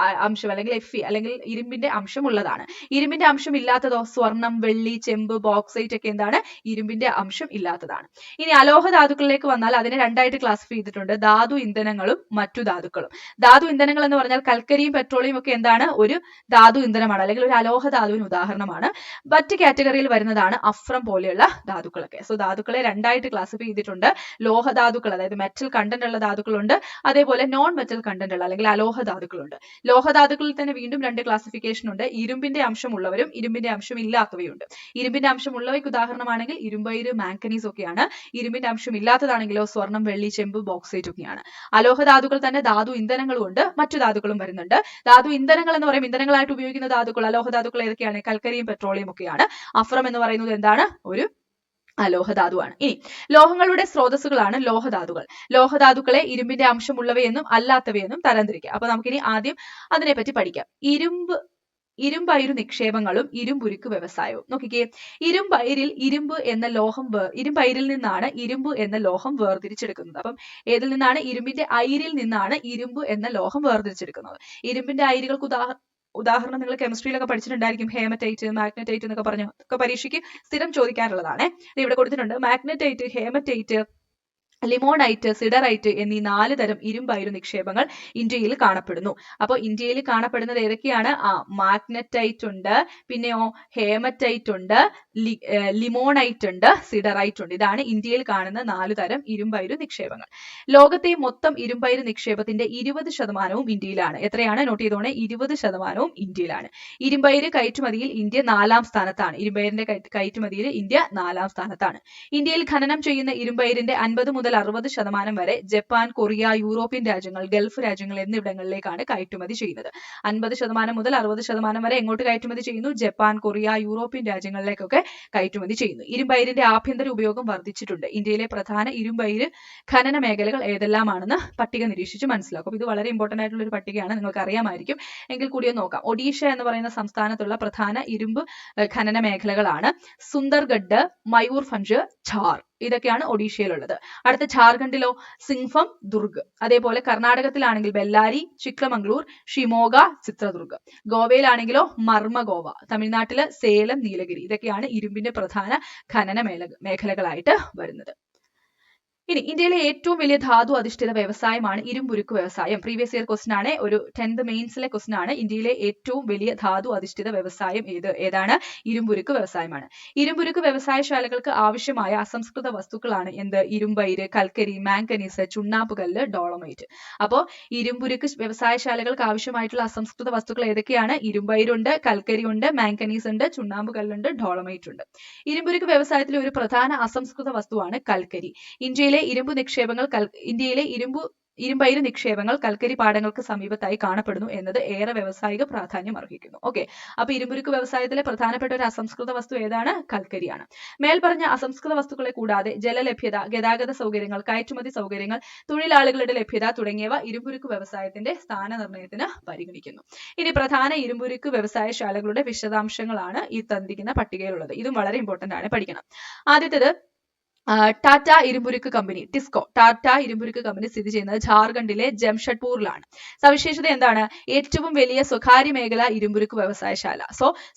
അംശം, അല്ലെങ്കിൽ Fe, അല്ലെങ്കിൽ ഇരുമ്പിന്റെ അംശമുള്ളതാണ്. ഇരുമ്പിന്റെ അംശമില്ലാത്തതോ സ്വർണം, വെള്ളി, ചെമ്പ്, ബോക്സൈറ്റ് ഒക്കെ എന്താണ്? ഇരുമ്പിന്റെ അംശം ഇല്ലാത്തതാണ്. ഇനി അലോഹ ധാതുക്കളിലേക്ക് വന്നാൽ അതിനെ 2ആയിട്ട് ക്ലാസിഫൈ ചെയ്തിട്ടുണ്ട്, ധാതു ഇന്ധനങ്ങളും മറ്റു ധാതുക്കളും. ധാതു ഇന്ധനങ്ങൾ എന്ന് പറഞ്ഞാൽ കൽക്കരിയും പെട്രോളിയം ഒക്കെ എന്താണ്? ഒരു ധാതു ഇന്ധനമാണ്, അല്ലെങ്കിൽ ഒരു അലോഹ ധാതുവിന് ഉദാഹരണമാണ്. മറ്റ് കാറ്റഗറിയിൽ വരുന്നതാണ് അഫ്രം പോലെയുള്ള ധാതുക്കളൊക്കെ. സോ ധാതുക്കളെ 2ആയിട്ട് ക്ലാസിഫൈ ചെയ്തിട്ടുണ്ട്. ലോഹ ധാതുക്കൾ, അതായത് മെറ്റൽ കണ്ടന്റ് ഉള്ള ധാതുക്കളുണ്ട്, അതേപോലെ നോൺ മെറ്റൽ കണ്ടന്റ് ഉള്ള അല്ലെങ്കിൽ അലോഹ ധാതുക്കളുണ്ട്. ലോഹ ധാതുക്കളിൽ തന്നെ വീണ്ടും 2 ക്ലാസിഫിക്കേഷൻ ഉണ്ട്. ഇരുമ്പിന്റെ അംശമുള്ളവരും ഇരുമ്പിന്റെ അംശം ഇല്ലാത്തവയുണ്ട്. ഇരുമ്പിന്റെ അംശമുള്ളവയ്ക്ക് ഉദാഹരണമാണെങ്കിൽ ഇരുമ്പയിര്, മാംഗനീസ് ഒക്കെയാണ്. ഇരുമ്പിന്റെ അംശം ഇല്ലാത്തതാണെങ്കിലോ സ്വർണം, വെള്ളി, ചെമ്പ്, ബോക്സൈറ്റ് ഒക്കെയാണ്. അലോഹ ധാതുക്കൾ തന്നെ ധാതു ഇന്ധനങ്ങളും ഉണ്ട്, മറ്റു ധാതുക്കളും വരുന്നുണ്ട്. ധാതു ഇന്ധനങ്ങൾ എന്ന് പറയുമ്പോൾ ഇന്ധനങ്ങളായിട്ട് ഉപയോഗിക്കുന്ന ധാതുക്കൾ, അലോഹ ധാതുക്കൾ ഏതൊക്കെയാണ്? കൽക്കരിയും പെട്രോളിയം ഒക്കെയാണ്. അഫ്രം എന്ന് പറയുന്നത് എന്താണ്? ഒരു ലോഹധാതുവാണ്. ഇനി ലോഹങ്ങളുടെ സ്രോതസ്സുകളാണ് ലോഹധാതുക്കൾ. ലോഹധാതുക്കളെ ഇരുമ്പിന്റെ അംശമുള്ളവയെന്നും അല്ലാത്തവയെന്നും തരംതിരിക്കാം. അപ്പൊ നമുക്കിനി ആദ്യം അതിനെപ്പറ്റി പഠിക്കാം. ഇരുമ്പയിരു നിക്ഷേപങ്ങളും ഇരുമ്പുരുക്ക് വ്യവസായവും. നോക്കിക്കേ, ഇരുമ്പയിരിൽ നിന്നാണ് ഇരുമ്പ് എന്ന ലോഹം വേർതിരിച്ചെടുക്കുന്നത്. അപ്പം ഏതിൽ നിന്നാണ്? ഇരുമ്പിന്റെ അയിരിൽ നിന്നാണ് ഇരുമ്പ് എന്ന ലോഹം വേർതിരിച്ചെടുക്കുന്നത്. ഇരുമ്പിന്റെ അയിരുകൾക്ക് ഉദാഹരണം നിങ്ങൾ കെമിസ്ട്രിയിലൊക്കെ പഠിച്ചിട്ടുണ്ടായിരിക്കും. ഹേമറ്റൈറ്റ്, മാഗ്നറ്റൈറ്റ് എന്നൊക്കെ പറഞ്ഞു ഒക്കെ പരീക്ഷയ്ക്ക് സ്ഥിരം ചോദിക്കാറുള്ളതാണ്. ഇവിടെ കൊടുത്തിട്ടുണ്ട് മാഗ്നറ്റൈറ്റ്, ഹേമറ്റൈറ്റ്, ലിമോണൈറ്റ്, സിഡറൈറ്റ് എന്നീ 4 തരം ഇരുമ്പയിരു നിക്ഷേപങ്ങൾ ഇന്ത്യയിൽ കാണപ്പെടുന്നു. അപ്പോൾ ഇന്ത്യയിൽ കാണപ്പെടുന്നത് ഏതൊക്കെയാണ്? മാഗ്നറ്റൈറ്റ് ഉണ്ട്, പിന്നെയോ ഹേമറ്റൈറ്റ് ഉണ്ട്, ലിമോണൈറ്റ് ഉണ്ട്, സിഡറൈറ്റ് ഉണ്ട്. ഇതാണ് ഇന്ത്യയിൽ കാണുന്ന 4 തരം ഇരുമ്പയിരു നിക്ഷേപങ്ങൾ. ലോകത്തെ മൊത്തം ഇരുമ്പയിരു നിക്ഷേപത്തിന്റെ 20% ഇന്ത്യയിലാണ്. എത്രയാണ്? നോട്ട് ചെയ്തോണേ, 20% ഇന്ത്യയിലാണ്. ഇരുമ്പയിര് കയറ്റുമതിയിൽ ഇന്ത്യ 4ാം സ്ഥാനത്താണ്. ഇരുമ്പയിരിന്റെ കയറ്റുമതിയിൽ ഇന്ത്യ 4ാം സ്ഥാനത്താണ്. ഇന്ത്യയിൽ ഖനനം ചെയ്യുന്ന ഇരുമ്പയിരിന്റെ 50 മുതൽ 60% വരെ ജപ്പാൻ, കൊറിയ, യൂറോപ്യൻ രാജ്യങ്ങൾ, ഗൾഫ് രാജ്യങ്ങൾ എന്നിവിടങ്ങളിലേക്കാണ് കയറ്റുമതി ചെയ്യുന്നത്. 50% മുതൽ 60% വരെ എങ്ങോട്ട് കയറ്റുമതി ചെയ്യുന്നു? ജപ്പാൻ, കൊറിയ, യൂറോപ്യൻ രാജ്യങ്ങളിലേക്കൊക്കെ കയറ്റുമതി ചെയ്യുന്നു. ഇരുമ്പയിരിന്റെ ആഭ്യന്തര ഉപയോഗം വർദ്ധിച്ചിട്ടുണ്ട്. ഇന്ത്യയിലെ പ്രധാന ഇരുമ്പയിര് ഖനന മേഖലകൾ ഏതെല്ലാമാണെന്ന് പട്ടിക നിരീക്ഷിച്ച് മനസ്സിലാക്കും. ഇത് വളരെ ഇമ്പോർട്ടന്റ് ആയിട്ടുള്ള ഒരു പട്ടികയാണ്, നിങ്ങൾക്ക് അറിയാമായിരിക്കും. എങ്കിൽ കൂടി നോക്കാം. ഒഡീഷ എന്ന് പറയുന്ന സംസ്ഥാനത്തുള്ള പ്രധാന ഇരുമ്പ് ഖനന മേഖലകളാണ് സുന്ദർഗഡ്, മയൂർഭഞ്ച്, ഝാർ. ഇതൊക്കെയാണ് ഒഡീഷയിലുള്ളത്. അടുത്ത ഝാർഖണ്ഡിലോ? സിംഗ്ഭം, ദുർഗ്. അതേപോലെ കർണാടകത്തിലാണെങ്കിൽ ബെല്ലാരി, ചിക്ലമംഗ്ലൂർ, ഷിമോഗ, ചിത്രദുർഗ്. ഗോവയിലാണെങ്കിലോ മർമഗോവ. തമിഴ്നാട്ടില് സേലം, നീലഗിരി. ഇതൊക്കെയാണ് ഇരുമ്പിന്റെ പ്രധാന ഖനന മേഖലകളായിട്ട് വരുന്നത്. ഇനി ഇന്ത്യയിലെ ഏറ്റവും വലിയ ധാതു അധിഷ്ഠിത വ്യവസായമാണ് ഇരുമ്പുരുക്ക് വ്യവസായം. പ്രീവിയസ് ഇയർ ക്വസ്റ്റൻ ആണ്, ഒരു 10th മെയിൻസിലെ ക്വസ്റ്റൻ ആണ്. ഇന്ത്യയിലെ ഏറ്റവും വലിയ ധാതു അധിഷ്ഠിത വ്യവസായം ഏതാണ്? ഇരുമ്പുരുക്ക് വ്യവസായമാണ്. ഇരുമ്പുരുക്ക് വ്യവസായശാലകൾക്ക് ആവശ്യമായ അസംസ്കൃത വസ്തുക്കളാണ് എന്ത്? ഇരുമ്പയിര്, കൽക്കരി, മാംഗനീസ്, ചുണ്ണാമ്പുകല്ല്, ഡോളമൈറ്റ്. അപ്പോൾ ഇരുമ്പുരുക്ക് വ്യവസായശാലകൾക്ക് ആവശ്യമായിട്ടുള്ള അസംസ്കൃത വസ്തുക്കൾ ഏതൊക്കെയാണ്? ഇരുമ്പയിരുണ്ട്, കൽക്കരിയുണ്ട്, മാംഗനീസ് ഉണ്ട്, ചുണ്ണാമ്പുകല്ലുണ്ട്, ഡോളമൈറ്റ് ഉണ്ട്. ഇരുമ്പുരുക്ക് വ്യവസായത്തിലെ ഒരു പ്രധാന അസംസ്കൃത വസ്തുവാണ് കൽക്കരി. ഇന്ത്യയിലെ ഇരുമ്പയിര് നിക്ഷേപങ്ങൾ കൽക്കരി പാടങ്ങൾക്ക് സമീപത്തായി കാണപ്പെടുന്നു എന്നത് ഏറെ വ്യവസായിക പ്രാധാന്യം അർഹിക്കുന്നു. ഓക്കെ, അപ്പൊ ഇരുമ്പുരുക്ക് വ്യവസായത്തിലെ പ്രധാനപ്പെട്ട ഒരു അസംസ്കൃത വസ്തു ഏതാണ്? കൽക്കരിയാണ്. മേൽപ്പറഞ്ഞ അസംസ്കൃത വസ്തുക്കളെ കൂടാതെ ജലലഭ്യത, ഗതാഗത സൗകര്യങ്ങൾ, കയറ്റുമതി സൗകര്യങ്ങൾ, തൊഴിലാളികളുടെ ലഭ്യത തുടങ്ങിയവ ഇരുമ്പുരുക്ക് വ്യവസായത്തിന്റെ സ്ഥാനനിർണ്ണയത്തിന് പരിഗണിക്കുന്നു. ഇനി പ്രധാന ഇരുമ്പുരുക്ക് വ്യവസായശാലകളുടെ വിശദാംശങ്ങളാണ് ഈ തന്നിരിക്കുന്ന പട്ടികയിലുള്ളത്. ഇതും വളരെ ഇമ്പോർട്ടന്റ് ആണ്, പഠിക്കണം. ആദ്യത്തേത് ടാറ്റ ഇരുമ്പുരുക്ക് കമ്പനി, ടിസ്കോ. ടാറ്റ ഇരുമ്പുരുക്ക് കമ്പനി സ്ഥിതി ചെയ്യുന്നത് ഝാർഖണ്ഡിലെ ജംഷഡ്പൂരിലാണ്. സവിശേഷത എന്താണ്? ഏറ്റവും വലിയ സ്വകാര്യ മേഖല ഇരുമ്പുരുക്ക് വ്യവസായശാല.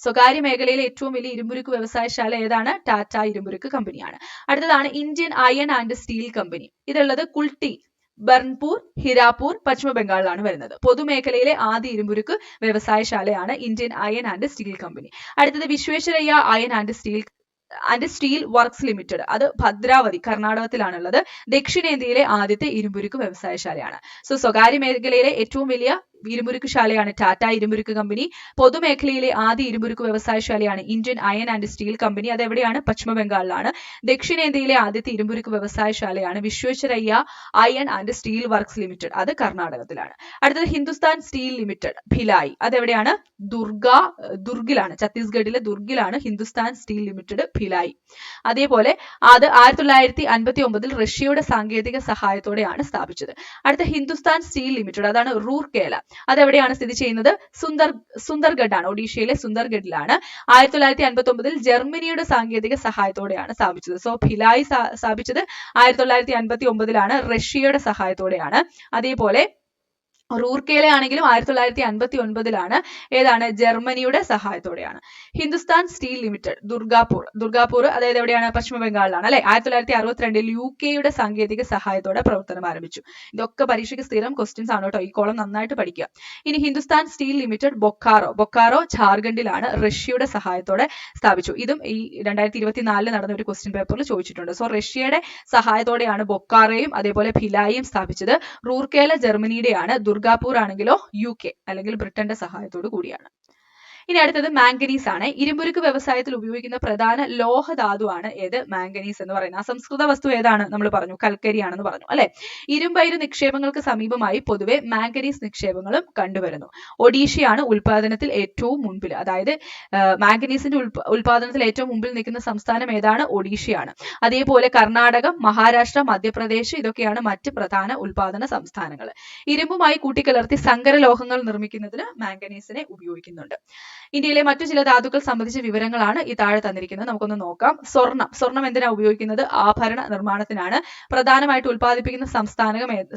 സ്വകാര്യ മേഖലയിലെ ഏറ്റവും വലിയ ഇരുമ്പുരുക്ക് വ്യവസായശാല ഏതാണ്? ടാറ്റ ഇരുമ്പുരുക്ക് കമ്പനിയാണ്. അടുത്തതാണ് Indian iron and steel company. ഇതുള്ളത് കുൾട്ടി, ബർൺപൂർ, ഹിരാപൂർ, പശ്ചിമ ബംഗാളിലാണ് വരുന്നത്. പൊതുമേഖലയിലെ ആദ്യ ഇരുമ്പുരുക്ക് വ്യവസായശാലയാണ് Indian iron and steel company. അടുത്തത് Visvesvaraya iron and steel works limited. അത് ഭദ്രാവതി, കർണാടകത്തിലാണുള്ളത്. ദക്ഷിണേന്ത്യയിലെ ആദ്യത്തെ ഇരുമ്പുരുക്ക് വ്യവസായശാലയാണ്. സ്വകാര്യ മേഖലയിലെ ഏറ്റവും വലിയ ഇരുമ്പുരുക്ക് ശാലയാണ് ടാറ്റ ഇരുമ്പുരുക്ക് കമ്പനി. പൊതുമേഖലയിലെ ആദ്യ ഇരുമ്പുരുക്ക് വ്യവസായശാലയാണ് Indian iron and steel company. അതെവിടെയാണ്? പശ്ചിമ ബംഗാളിലാണ്. ദക്ഷിണേന്ത്യയിലെ ആദ്യത്തെ ഇരുമ്പുരുക്ക് വ്യവസായശാലയാണ് Visvesvaraya iron and steel works limited. അത് കർണാടകത്തിലാണ്. അടുത്തത് ഹിന്ദുസ്ഥാൻ സ്റ്റീൽ ലിമിറ്റഡ്, ഭിലായി. അതെവിടെയാണ്? ദുർഗിലാണ്, ഛത്തീസ്ഗഡിലെ ദുർഗിലാണ് ഹിന്ദുസ്ഥാൻ സ്റ്റീൽ ലിമിറ്റഡ്, ഭിലായി. അതേപോലെ അത് 1959 റഷ്യയുടെ സാങ്കേതിക സഹായത്തോടെയാണ് സ്ഥാപിച്ചത്. അടുത്ത ഹിന്ദുസ്ഥാൻ സ്റ്റീൽ ലിമിറ്റഡ്, അതാണ് റൂർക്കേല. അതെവിടെയാണ് സ്ഥിതി ചെയ്യുന്നത്? സുന്ദർഗഡ് ആണ്, ഒഡീഷയിലെ സുന്ദർഗഡിലാണ്. 1959 ജർമ്മനിയുടെ സാങ്കേതിക സഹായത്തോടെയാണ് സ്ഥാപിച്ചത്. ഭിലായി സ്ഥാപിച്ചത് 1959 റഷ്യയുടെ സഹായത്തോടെയാണ്. അതേപോലെ റൂർക്കേല ആണെങ്കിലും 1959 ഏതാണ്? ജർമ്മനിയുടെ സഹായത്തോടെയാണ്. ഹിന്ദുസ്ഥാൻ സ്റ്റീൽ ലിമിറ്റഡ്, ദുർഗാപൂർ അതായത് എവിടെയാണ്? പശ്ചിമ ബംഗാളിലാണ് അല്ലെ. 1962 UK സാങ്കേതിക സഹായത്തോടെ പ്രവർത്തനം ആരംഭിച്ചു. ഇതൊക്കെ പരീക്ഷയ്ക്ക് സ്ഥിരം ക്വസ്റ്റ്യൻസ് ആണ് കേട്ടോ, ഈ കോളം നന്നായിട്ട് പഠിക്കുക. ഇനി ഹിന്ദുസ്ഥാൻ സ്റ്റീൽ ലിമിറ്റഡ് ബൊക്കാറോ ഝാർഖണ്ഡിലാണ്, റഷ്യയുടെ സഹായത്തോടെ സ്ഥാപിച്ചു. ഇതും ഈ 2024 നടന്ന ഒരു ക്വസ്റ്റ്യൻ പേപ്പറിൽ ചോദിച്ചിട്ടുണ്ട്. റഷ്യയുടെ സഹായത്തോടെയാണ് ബൊക്കാറോയും അതേപോലെ ഭിലായിയും സ്ഥാപിച്ചത്. റൂർക്കേല ജർമ്മനിയുടെയാണ്. ദുർഗാപൂർ ആണെങ്കിലോ UK അല്ലെങ്കിൽ ബ്രിട്ടന്റെ സഹായത്തോടു കൂടിയാണ്. ഇനി അടുത്തത് മാംഗനീസ് ആണ്. ഇരുമ്പുരുക്ക് വ്യവസായത്തിൽ ഉപയോഗിക്കുന്ന പ്രധാന ലോഹധാതുവാണ് ഏത്? മാംഗനീസ് എന്ന് പറയുന്നത്. അസംസ്കൃത വസ്തു ഏതാണ്? നമ്മൾ പറഞ്ഞു കൽക്കരിയാണെന്ന് പറഞ്ഞു അല്ലെ. ഇരുമ്പയിര് നിക്ഷേപങ്ങൾക്ക് സമീപമായി പൊതുവെ മാംഗനീസ് നിക്ഷേപങ്ങളും കണ്ടുവരുന്നു. ഒഡീഷയാണ് ഉൽപാദനത്തിൽ ഏറ്റവും മുൻപിൽ. അതായത് മാംഗനീസിന്റെ ഉൽപാദനത്തിൽ ഏറ്റവും മുമ്പിൽ നിൽക്കുന്ന സംസ്ഥാനം ഏതാണ്? ഒഡീഷയാണ്. അതേപോലെ കർണാടകം, മഹാരാഷ്ട്ര, മധ്യപ്രദേശ് ഇതൊക്കെയാണ് മറ്റ് പ്രധാന ഉൽപാദന സംസ്ഥാനങ്ങൾ. ഇരുമ്പുമായി കൂട്ടിക്കലർത്തി സങ്കരലോഹങ്ങൾ നിർമ്മിക്കുന്നതിന് മാംഗനീസിനെ ഉപയോഗിക്കുന്നുണ്ട്. ഇന്ത്യയിലെ മറ്റു ചില ധാതുക്കൾ സംബന്ധിച്ച വിവരങ്ങളാണ് ഈ താഴെ തന്നിരിക്കുന്നത്. നമുക്കൊന്ന് നോക്കാം. സ്വർണം എന്തിനാ ഉപയോഗിക്കുന്നത്? ആഭരണ നിർമ്മാണത്തിനാണ്. പ്രധാനമായിട്ട് ഉൽപ്പാദിപ്പിക്കുന്ന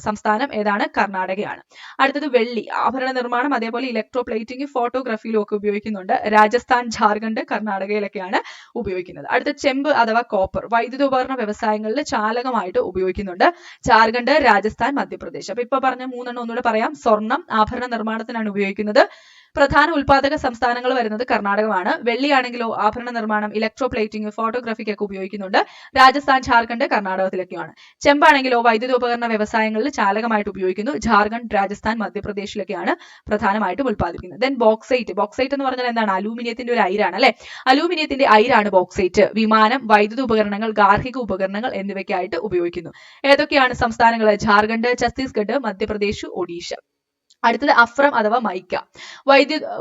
സംസ്ഥാനം ഏതാണ്? കർണാടകയാണ്. അടുത്തത് വെള്ളി, ആഭരണ നിർമ്മാണം അതേപോലെ ഇലക്ട്രോ പ്ലേറ്റിംഗ്, ഫോട്ടോഗ്രാഫിയിലും ഒക്കെ ഉപയോഗിക്കുന്നുണ്ട്. രാജസ്ഥാൻ, ജാർഖണ്ഡ്, കർണാടകയിലൊക്കെയാണ് ഉപയോഗിക്കുന്നത്. അടുത്ത ചെമ്പ് അഥവാ കോപ്പർ, വൈദ്യുതോപകരണ വ്യവസായങ്ങളിൽ ചാലകമായിട്ട് ഉപയോഗിക്കുന്നുണ്ട്. ജാർഖണ്ഡ്, രാജസ്ഥാൻ, മധ്യപ്രദേശ്. അപ്പൊ ഇപ്പൊ പറഞ്ഞ മൂന്നെണ്ണം ഒന്നുകൂടെ പറയാം. സ്വർണം ആഭരണ നിർമ്മാണത്തിനാണ് ഉപയോഗിക്കുന്നത്. പ്രധാന ഉൽപാദക സംസ്ഥാനങ്ങൾ വരുന്നത് കർണാടകമാണ്. വെള്ളിയാണെങ്കിലോ ആഭരണ നിർമ്മാണം, ഇലക്ട്രോ പ്ലേറ്റിംഗ്, ഫോട്ടോഗ്രാഫിക്കൊക്കെ ഉപയോഗിക്കുന്നുണ്ട്. രാജസ്ഥാൻ, ജാർഖണ്ഡ്, കർണാടകത്തിലൊക്കെയാണ്. ചെമ്പാണെങ്കിലോ വൈദ്യുതോപകരണ വ്യവസായങ്ങളിൽ ചാലകമായിട്ട് ഉപയോഗിക്കുന്നു. ജാർഖണ്ഡ്, രാജസ്ഥാൻ, മധ്യപ്രദേശിലൊക്കെയാണ് പ്രധാനമായിട്ടും ഉൽപ്പാദിപ്പിക്കുന്നത്. ദെൻ ബോക്സൈറ്റ് എന്ന് പറഞ്ഞാൽ എന്താണ്? അലൂമിനിയത്തിന്റെ ഒരു അയിരാണ് അല്ലെ. അലൂമിനിയത്തിന്റെ അയിരാണ് ബോക്സൈറ്റ്. വിമാനം, വൈദ്യുത ഉപകരണങ്ങൾ, ഗാർഹിക ഉപകരണങ്ങൾ എന്നിവയ്ക്കായിട്ട് ഉപയോഗിക്കുന്നു. ഏതൊക്കെയാണ് സംസ്ഥാനങ്ങൾ? ജാർഖണ്ഡ്, ഛത്തീസ്ഗഡ്, മധ്യപ്രദേശ്, ഒഡീഷ. അടുത്തത് അഫ്രം അഥവാ മൈക്ക,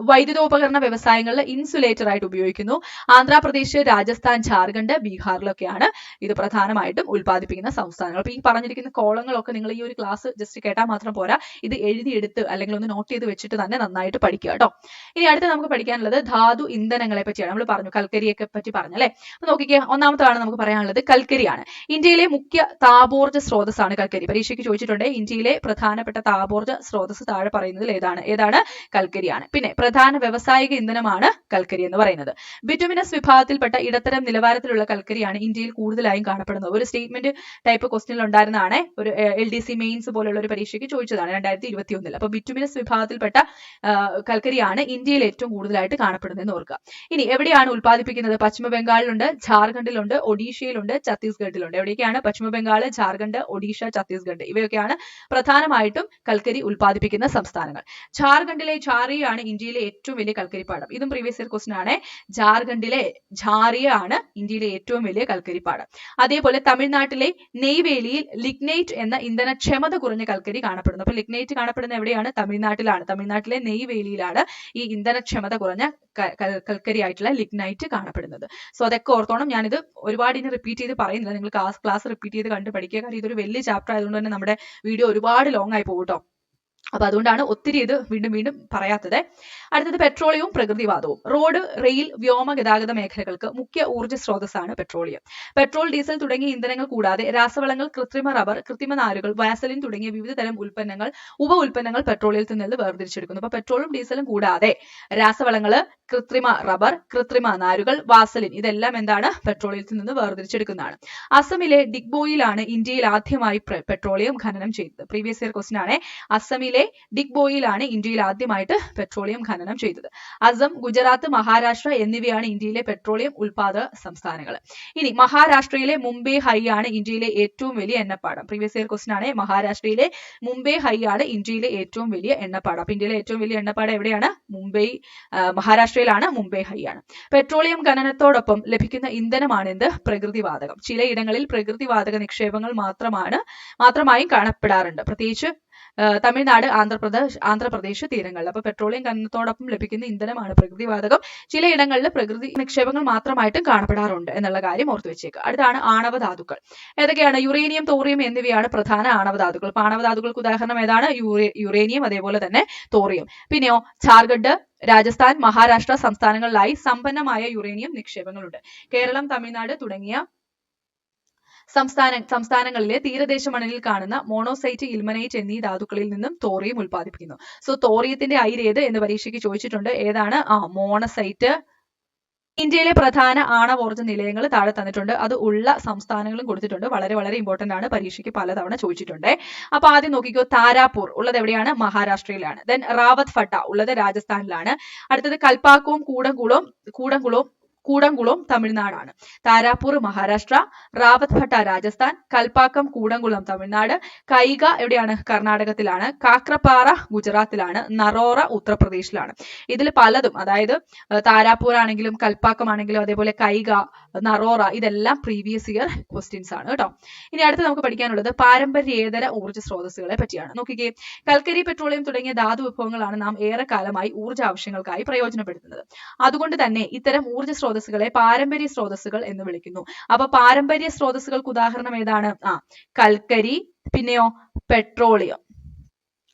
വൈദ്യുതോപകരണ വ്യവസായങ്ങളിൽ ഇൻസുലേറ്റർ ആയിട്ട് ഉപയോഗിക്കുന്നു. ആന്ധ്രാപ്രദേശ്, രാജസ്ഥാൻ, ജാർഖണ്ഡ്, ബീഹാറിലൊക്കെയാണ് ഇത് പ്രധാനമായിട്ടും ഉൽപ്പാദിപ്പിക്കുന്ന സംസ്ഥാനങ്ങൾ. അപ്പൊ ഈ പറഞ്ഞിരിക്കുന്ന കോളങ്ങളൊക്കെ നിങ്ങൾ ഈ ഒരു ക്ലാസ് ജസ്റ്റ് കേട്ടാൽ മാത്രം പോരാ, ഇത് എഴുതിയെടുത്ത് അല്ലെങ്കിൽ ഒന്ന് നോട്ട് ചെയ്ത് വെച്ചിട്ട് തന്നെ നന്നായിട്ട് പഠിക്കുക കേട്ടോ. ഇനി അടുത്ത് നമുക്ക് പഠിക്കാനുള്ളത് ധാതു ഇന്ധനങ്ങളെ പറ്റിയാണ്. നമ്മൾ പറഞ്ഞു കൽക്കരിയൊക്കെ പറ്റി പറഞ്ഞല്ലേ. അപ്പൊ നോക്കിക്കേ, ഒന്നാമത്താണ് നമുക്ക് പറയാനുള്ളത് കൽക്കരിയാണ്. ഇന്ത്യയിലെ മുഖ്യ താപോർജ്ജ സ്രോതസ്സാണ് കൽക്കരി. പരീക്ഷയ്ക്ക് ചോദിച്ചിട്ടുണ്ട് ഇന്ത്യയിലെ പ്രധാനപ്പെട്ട താപോർജ്ജ സ്രോതസ് താഴെ പറയുന്നതിൽ ഏതാണ്? കൽക്കരിയാണ്. പിന്നെ പ്രധാന വ്യാവസായിക ഇന്ധനമാണ് കൽക്കരി എന്ന് പറയുന്നത്. ബിറ്റുമിനസ് വിഭാഗത്തിൽപ്പെട്ട ഇടത്തരം നിലവാരത്തിലുള്ള കൽക്കരിയാണ് ഇന്ത്യയിൽ കൂടുതലായും കാണപ്പെടുന്നത്. ഒരു സ്റ്റേറ്റ്മെന്റ് ടൈപ്പ് ക്വസ്റ്റ്യനിൽ ഉണ്ടായിരുന്നതാണ്. ഒരു LDC മെയിൻസ് പോലുള്ള ഒരു പരീക്ഷയ്ക്ക് ചോദിച്ചതാണ് 2021. അപ്പൊ ബിറ്റുമിനസ് വിഭാഗത്തിൽപ്പെട്ട കൽക്കരിയാണ് ഇന്ത്യയിൽ ഏറ്റവും കൂടുതലായിട്ട് കാണപ്പെടുന്നതെന്ന് ഓർക്കുക. ഇനി എവിടെയാണ് ഉൽപ്പാദിപ്പിക്കുന്നത്? പശ്ചിമ ബംഗാളിലുണ്ട്, ജാർഖണ്ഡിലുണ്ട്, ഒഡീഷയിലുണ്ട്, ഛത്തീസ്ഗഡിലുണ്ട്. എവിടെയൊക്കെയാണ്? പശ്ചിമ ബംഗാൾ, ജാർഖണ്ഡ്, ഒഡീഷ, ഛത്തീസ്ഗഡ് ഇവയൊക്കെയാണ് പ്രധാനമായിട്ടും കൽക്കരി ഉൽപ്പാദിപ്പിക്കുന്ന സംസ്ഥാനങ്ങൾ. ജാർഖണ്ഡിലെ ഝാറിയാണ് ഇന്ത്യയിലെ ഏറ്റവും വലിയ കൽക്കരിപ്പാടം. ഇതും പ്രീവിയസ് ഇയർ ക്വസ്റ്റ്യൻ ആണ്. ജാർഖണ്ഡിലെ ഝാറിയാണ് ഇന്ത്യയിലെ ഏറ്റവും വലിയ കൽക്കരിപ്പാടം. അതേപോലെ തമിഴ്നാട്ടിലെ നെയ്വേലിയിൽ ലിഗ്നൈറ്റ് എന്ന ഇന്ധനക്ഷമത കുറഞ്ഞ കൽക്കരി കാണപ്പെടുന്നു. അപ്പൊ ലിഗ്നൈറ്റ് കാണപ്പെടുന്ന എവിടെയാണ്? തമിഴ്നാട്ടിലാണ്. തമിഴ്നാട്ടിലെ നെയ്വേലിയിലാണ് ഈ ഇന്ധനക്ഷമത കുറഞ്ഞ കൽക്കരി ആയിട്ടുള്ള ലിഗ്നൈറ്റ് കാണപ്പെടുന്നത്. സോ അതൊക്കെ ഓർത്തോണം. ഞാനിത് ഒരുപാട് ഇനി റിപ്പീറ്റ് ചെയ്ത് പറയുന്നില്ല. നിങ്ങൾ ക്ലാസ് റിപ്പീറ്റ് ചെയ്ത് കണ്ട് പഠിക്കുക. കാരണം ഇതൊരു വലിയ ചാപ്റ്റർ ആയതുകൊണ്ട് തന്നെ നമ്മുടെ വീഡിയോ ഒരുപാട് ലോങ് ആയി പോകും കേട്ടോ. അപ്പൊ അതുകൊണ്ടാണ് ഒത്തിരി ഇത് വീണ്ടും പറയാത്തത്. അടുത്തത് പെട്രോളിയവും പ്രകൃതിവാതവും. റോഡ്, റെയിൽ, വ്യോമ ഗതാഗത മേഖലകൾക്ക് മുഖ്യ ഊർജ്ജ സ്രോതസ്സാണ് പെട്രോളിയം. പെട്രോൾ, ഡീസൽ തുടങ്ങിയ ഇന്ധനങ്ങൾ കൂടാതെ രാസവളങ്ങൾ, കൃത്രിമ റബ്ബർ, കൃത്രിമ നാരുകൾ, വാസലിൻ തുടങ്ങിയ വിവിധ തരം ഉപ ഉൽപ്പന്നങ്ങൾ പെട്രോളിയത്തിൽ നിന്ന് വേർതിരിച്ചെടുക്കുന്നു. അപ്പൊ പെട്രോളും ഡീസലും കൂടാതെ രാസവളങ്ങള്, കൃത്രിമ റബ്ബർ, കൃത്രിമ നാരുകൾ, വാസലിൻ ഇതെല്ലാം എന്താണ്? പെട്രോളിയത്തിൽ നിന്ന് വേർതിരിച്ചെടുക്കുന്നതാണ്. അസമിലെ ഡിഗ്ബോയിലാണ് ഇന്ത്യയിൽ ആദ്യമായി പെട്രോളിയം ഖനനം ചെയ്തത്. പ്രീവിയസ് ഇയർ ക്വസ്റ്റ്യൻ ആണ്. അസമിലെ ഡിഗ്ബോയിലാണ് ഇന്ത്യയിൽ ആദ്യമായിട്ട് പെട്രോളിയം ഖനനം ചെയ്തത്. അസം, ഗുജറാത്ത്, മഹാരാഷ്ട്ര എന്നിവയാണ് ഇന്ത്യയിലെ പെട്രോളിയം ഉൽപാദക സംസ്ഥാനങ്ങൾ. ഇനി മഹാരാഷ്ട്രയിലെ മുംബൈ ഹൈ ആണ് ഇന്ത്യയിലെ ഏറ്റവും വലിയ എണ്ണപ്പാടം. പ്രീവിയസ് ഇയർ ക്വസ്റ്റ്യൻ ആണ്. മഹാരാഷ്ട്രയിലെ മുംബൈ ഹൈ ആണ് ഇന്ത്യയിലെ ഏറ്റവും വലിയ എണ്ണപ്പാടം. അപ്പൊ ഇന്ത്യയിലെ ഏറ്റവും വലിയ എണ്ണപ്പാടം എവിടെയാണ്? മഹാരാഷ്ട്രയിലാണ്. മുംബൈ ഹൈ ആണ്. പെട്രോളിയം ഖനനത്തോടൊപ്പം ലഭിക്കുന്ന ഇന്ധനമാണ് എന്ത്? പ്രകൃതിവാതകം. ചിലയിടങ്ങളിൽ പ്രകൃതിവാതക നിക്ഷേപങ്ങൾ മാത്രമായും കാണപ്പെടാറുണ്ട്. പ്രത്യേകിച്ച് തമിഴ്നാട്, ആന്ധ്രാപ്രദേശ് തീരങ്ങളിൽ. അപ്പൊ പെട്രോളിയം ഖനനത്തോടൊപ്പം ലഭിക്കുന്ന ഇന്ധനമാണ് പ്രകൃതിവാതകം. ചിലയിടങ്ങളിൽ പ്രകൃതി നിക്ഷേപങ്ങൾ മാത്രമായിട്ടും കാണപ്പെടാറുണ്ട് എന്നുള്ള കാര്യം ഓർത്തു വെച്ചേക്കുക. അടുത്താണ് ആണവധാതുക്കൾ. ഏതൊക്കെയാണ്? യുറേനിയം, തോറിയം എന്നിവയാണ് പ്രധാന ആണവധാതുക്കൾ. അപ്പൊ ആണവധാതുക്കൾക്ക് ഉദാഹരണം ഏതാണ്? യുറേനിയം, അതേപോലെ തന്നെ തോറിയം. പിന്നെയോ ജാർഖണ്ഡ്, രാജസ്ഥാൻ, മഹാരാഷ്ട്ര സംസ്ഥാനങ്ങളിലായി സമ്പന്നമായ യുറേനിയം നിക്ഷേപങ്ങളുണ്ട്. കേരളം, തമിഴ്നാട് തുടങ്ങിയ സംസ്ഥാനങ്ങളിലെ തീരദേശ മണലിൽ കാണുന്ന മോണോസൈറ്റ്, ഇൽമനൈറ്റ് എന്നീ ധാതുക്കളിൽ നിന്നും തോറിയം ഉൽപ്പാദിപ്പിക്കുന്നു. സോ തോറിയത്തിന്റെ അയിര് ഏത് എന്ന് പരീക്ഷയ്ക്ക് ചോദിച്ചിട്ടുണ്ട്. ഏതാണ്? മോണസൈറ്റ്. ഇന്ത്യയിലെ പ്രധാന ആണവോർജ്ജ നിലയങ്ങൾ താഴെ തന്നിട്ടുണ്ട്. അത് ഉള്ള സംസ്ഥാനങ്ങളും കൊടുത്തിട്ടുണ്ട്. വളരെ ഇമ്പോർട്ടന്റ് ആണ്. പരീക്ഷയ്ക്ക് പലതവണ ചോദിച്ചിട്ടുണ്ട്. അപ്പൊ ആദ്യം നോക്കിക്കോ. താരാപൂർ ഉള്ളത് എവിടെയാണ്? മഹാരാഷ്ട്രയിലാണ്. ദെൻ റാവത്ത് ഫട്ട ഉള്ളത് രാജസ്ഥാനിലാണ്. അടുത്തത് കൽപ്പാക്കവും കൂടംകുളവും കൂടംകുളം തമിഴ്നാടാണ്. താരാപൂർ മഹാരാഷ്ട്ര, റാവത്ഭട്ട രാജസ്ഥാൻ, കൽപ്പാക്കം കൂടംകുളം തമിഴ്നാട്, കൈഗ എവിടെയാണ്? കർണാടകത്തിലാണ്, കാക്രപ്പാറ ഗുജറാത്തിലാണ്, നറോറ ഉത്തർപ്രദേശിലാണ്. ഇതിൽ പലതും, അതായത് താരാപൂർ ആണെങ്കിലും കൽപ്പാക്കം ആണെങ്കിലും അതേപോലെ കൈഗ, നറോറ, ഇതെല്ലാം പ്രീവിയസ് ഇയർ ക്വസ്റ്റ്യൻസ് ആണ് കേട്ടോ. ഇനി അടുത്ത് നമുക്ക് പഠിക്കാനുള്ളത് പാരമ്പര്യേതര ഊർജ്ജ സ്രോതസ്സുകളെ പറ്റിയാണ്. നോക്കിക്കേ, കൽക്കരി, പെട്രോളിയം തുടങ്ങിയ ധാതു വിഭവങ്ങളാണ് നാം ഏറെക്കാലമായി ഊർജ്ജ ആവശ്യങ്ങൾക്കായി പ്രയോജനപ്പെടുത്തുന്നത്. അതുകൊണ്ട് തന്നെ ഇത്തരം ഊർജ്ജ സ്രോതസ്സുകളെ പാരമ്പര്യ സ്രോതസ്സുകൾ എന്ന് വിളിക്കുന്നു. അപ്പൊ പാരമ്പര്യ സ്രോതസ്സുകൾക്ക് ഉദാഹരണം ഏതാണ്? കൽക്കരി, പിന്നെയോ പെട്രോളിയം.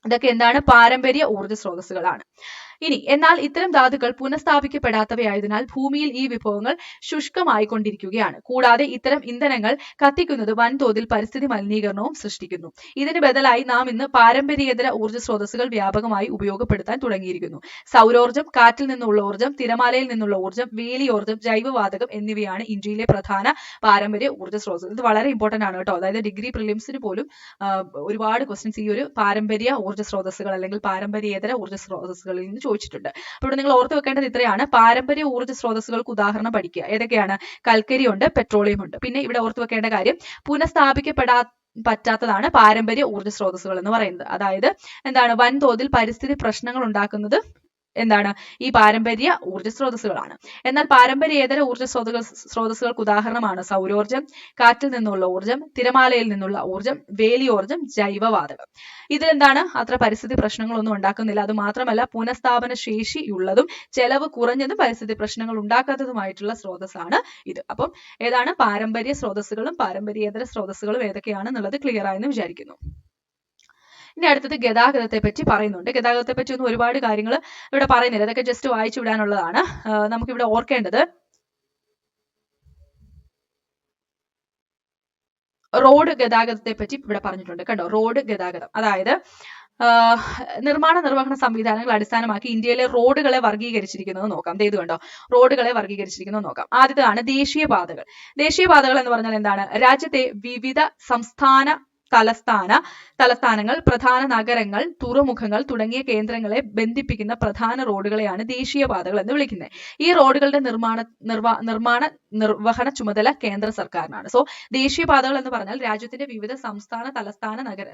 ഇതൊക്കെ എന്താണ്? പാരമ്പര്യ ഊർജ്ജ സ്രോതസ്സുകളാണ്. ഇനി എന്നാൽ ഇത്തരം ധാതുക്കൾ പുനഃസ്ഥാപിക്കപ്പെടാത്തവയായതിനാൽ ഭൂമിയിൽ ഈ വിഭവങ്ങൾ ശുഷ്കമായിക്കൊണ്ടിരിക്കുകയാണ്. കൂടാതെ ഇത്തരം ഇന്ധനങ്ങൾ കത്തിക്കുന്നത് വൻതോതിൽ പരിസ്ഥിതി മലിനീകരണവും സൃഷ്ടിക്കുന്നു. ഇതിന് ബദലായി നാം ഇന്ന് പാരമ്പര്യേതര ഊർജ്ജ സ്രോതസ്സുകൾ വ്യാപകമായി ഉപയോഗപ്പെടുത്താൻ തുടങ്ങിയിരിക്കുന്നു. സൗരോർജ്ജം, കാറ്റിൽ നിന്നുള്ള ഊർജ്ജം, തിരമാലയിൽ നിന്നുള്ള ഊർജ്ജം, വേലിയോർജ്ജം, ജൈവവാതകം എന്നിവയാണ് ഇന്ത്യയിലെ പ്രധാന പാരമ്പര്യ ഊർജ്ജ സ്രോതസ്സുകൾ. ഇത് വളരെ ഇമ്പോർട്ടന്റ് ആണ് കേട്ടോ. അതായത് ഡിഗ്രി പ്രിലിംസിന് പോലും ഒരുപാട് ക്വസ്റ്റ്യൻസ് ഈ ഒരു പാരമ്പര്യ ഊർജ്ജ സ്രോതസ്സുകൾ അല്ലെങ്കിൽ പാരമ്പര്യേതര ഊർജ്ജ സ്രോതസ്സുകളിൽ നിന്ന് ചോദിച്ചിട്ടുണ്ട്. അപ്പോൾ ഇവിടെ നിങ്ങൾ ഓർത്ത് വെക്കേണ്ടത് ഇത്രയാണ്. പാരമ്പര്യ ഊർജ്ജ സ്രോതസ്സുകൾക്ക് ഉദാഹരണം പഠിക്കുക. ഏതൊക്കെയാണ്? കൽക്കരി ഉണ്ട്, പെട്രോളിയം ഉണ്ട്. പിന്നെ ഇവിടെ ഓർത്ത് വെക്കേണ്ട കാര്യം, പറ്റാത്തതാണ് പാരമ്പര്യ ഊർജ്ജ സ്രോതസ്സുകൾ എന്ന് പറയുന്നത്. അതായത് എന്താണ്? വൻതോതിൽ പരിസ്ഥിതി പ്രശ്നങ്ങൾ ഉണ്ടാക്കുന്നത് എന്താണ്? ഈ പാരമ്പര്യ ഊർജ്ജ സ്രോതസ്സുകളാണ്. എന്നാൽ പാരമ്പര്യേതര ഊർജ്ജ സ്രോതസ്സുകൾക്ക് ഉദാഹരണമാണ് സൗരോർജ്ജം, കാറ്റിൽ നിന്നുള്ള ഊർജ്ജം, തിരമാലയിൽ നിന്നുള്ള ഊർജ്ജം, വേലിയോർജ്ജം, ജൈവവാതകം. ഇതിലെന്താണ്? അത്ര പരിസ്ഥിതി പ്രശ്നങ്ങളൊന്നും ഉണ്ടാക്കുന്നില്ല. അത് മാത്രമല്ല പുനഃസ്ഥാപന ശേഷിയുള്ളതും ചെലവ് കുറഞ്ഞതും പരിസ്ഥിതി പ്രശ്നങ്ങൾ ഉണ്ടാക്കാത്തതുമായിട്ടുള്ള സ്രോതസ്സാണ് ഇത്. അപ്പം ഏതാണ്? പാരമ്പര്യ സ്രോതസ്സുകളും പാരമ്പര്യേതര സ്രോതസ്സുകളും ഏതൊക്കെയാണെന്നുള്ളത് ക്ലിയർ ആയെന്ന് വിചാരിക്കുന്നു. ഇനി അടുത്തത് ഗതാഗതത്തെ പറ്റി പറയുന്നുണ്ട്. ഗതാഗതത്തെ പറ്റി ഒന്നും ഒരുപാട് കാര്യങ്ങൾ ഇവിടെ പറയുന്നില്ല. ഇതൊക്കെ ജസ്റ്റ് വായിച്ചു വിടാനുള്ളതാണ്. നമുക്കിവിടെ ഓർക്കേണ്ടത് റോഡ് ഗതാഗതത്തെ പറ്റി ഇവിടെ പറഞ്ഞിട്ടുണ്ട്. കണ്ടോ? റോഡ് ഗതാഗതം, അതായത് നിർമ്മാണ നിർവഹണ സംവിധാനങ്ങൾ അടിസ്ഥാനമാക്കി ഇന്ത്യയിലെ റോഡുകളെ വർഗീകരിച്ചിരിക്കുന്നത് നോക്കാം. ഇത് കണ്ടോ? റോഡുകളെ വർഗീകരിച്ചിരിക്കുന്നത് നോക്കാം. ആദ്യത്തേതാണ് ദേശീയപാതകൾ. ദേശീയപാതകൾ എന്ന് പറഞ്ഞാൽ എന്താണ്? രാജ്യത്തെ വിവിധ സംസ്ഥാന തലസ്ഥാനങ്ങൾ, പ്രധാന നഗരങ്ങൾ, തുറമുഖങ്ങൾ തുടങ്ങിയ കേന്ദ്രങ്ങളെ ബന്ധിപ്പിക്കുന്ന പ്രധാന റോഡുകളെയാണ് ദേശീയപാതകൾ എന്ന് വിളിക്കുന്നത്. ഈ റോഡുകളുടെ നിർവഹണ ചുമതല കേന്ദ്ര സർക്കാരിനാണ്. സോ ദേശീയപാതകൾ എന്ന് പറഞ്ഞാൽ രാജ്യത്തിന്റെ വിവിധ സംസ്ഥാന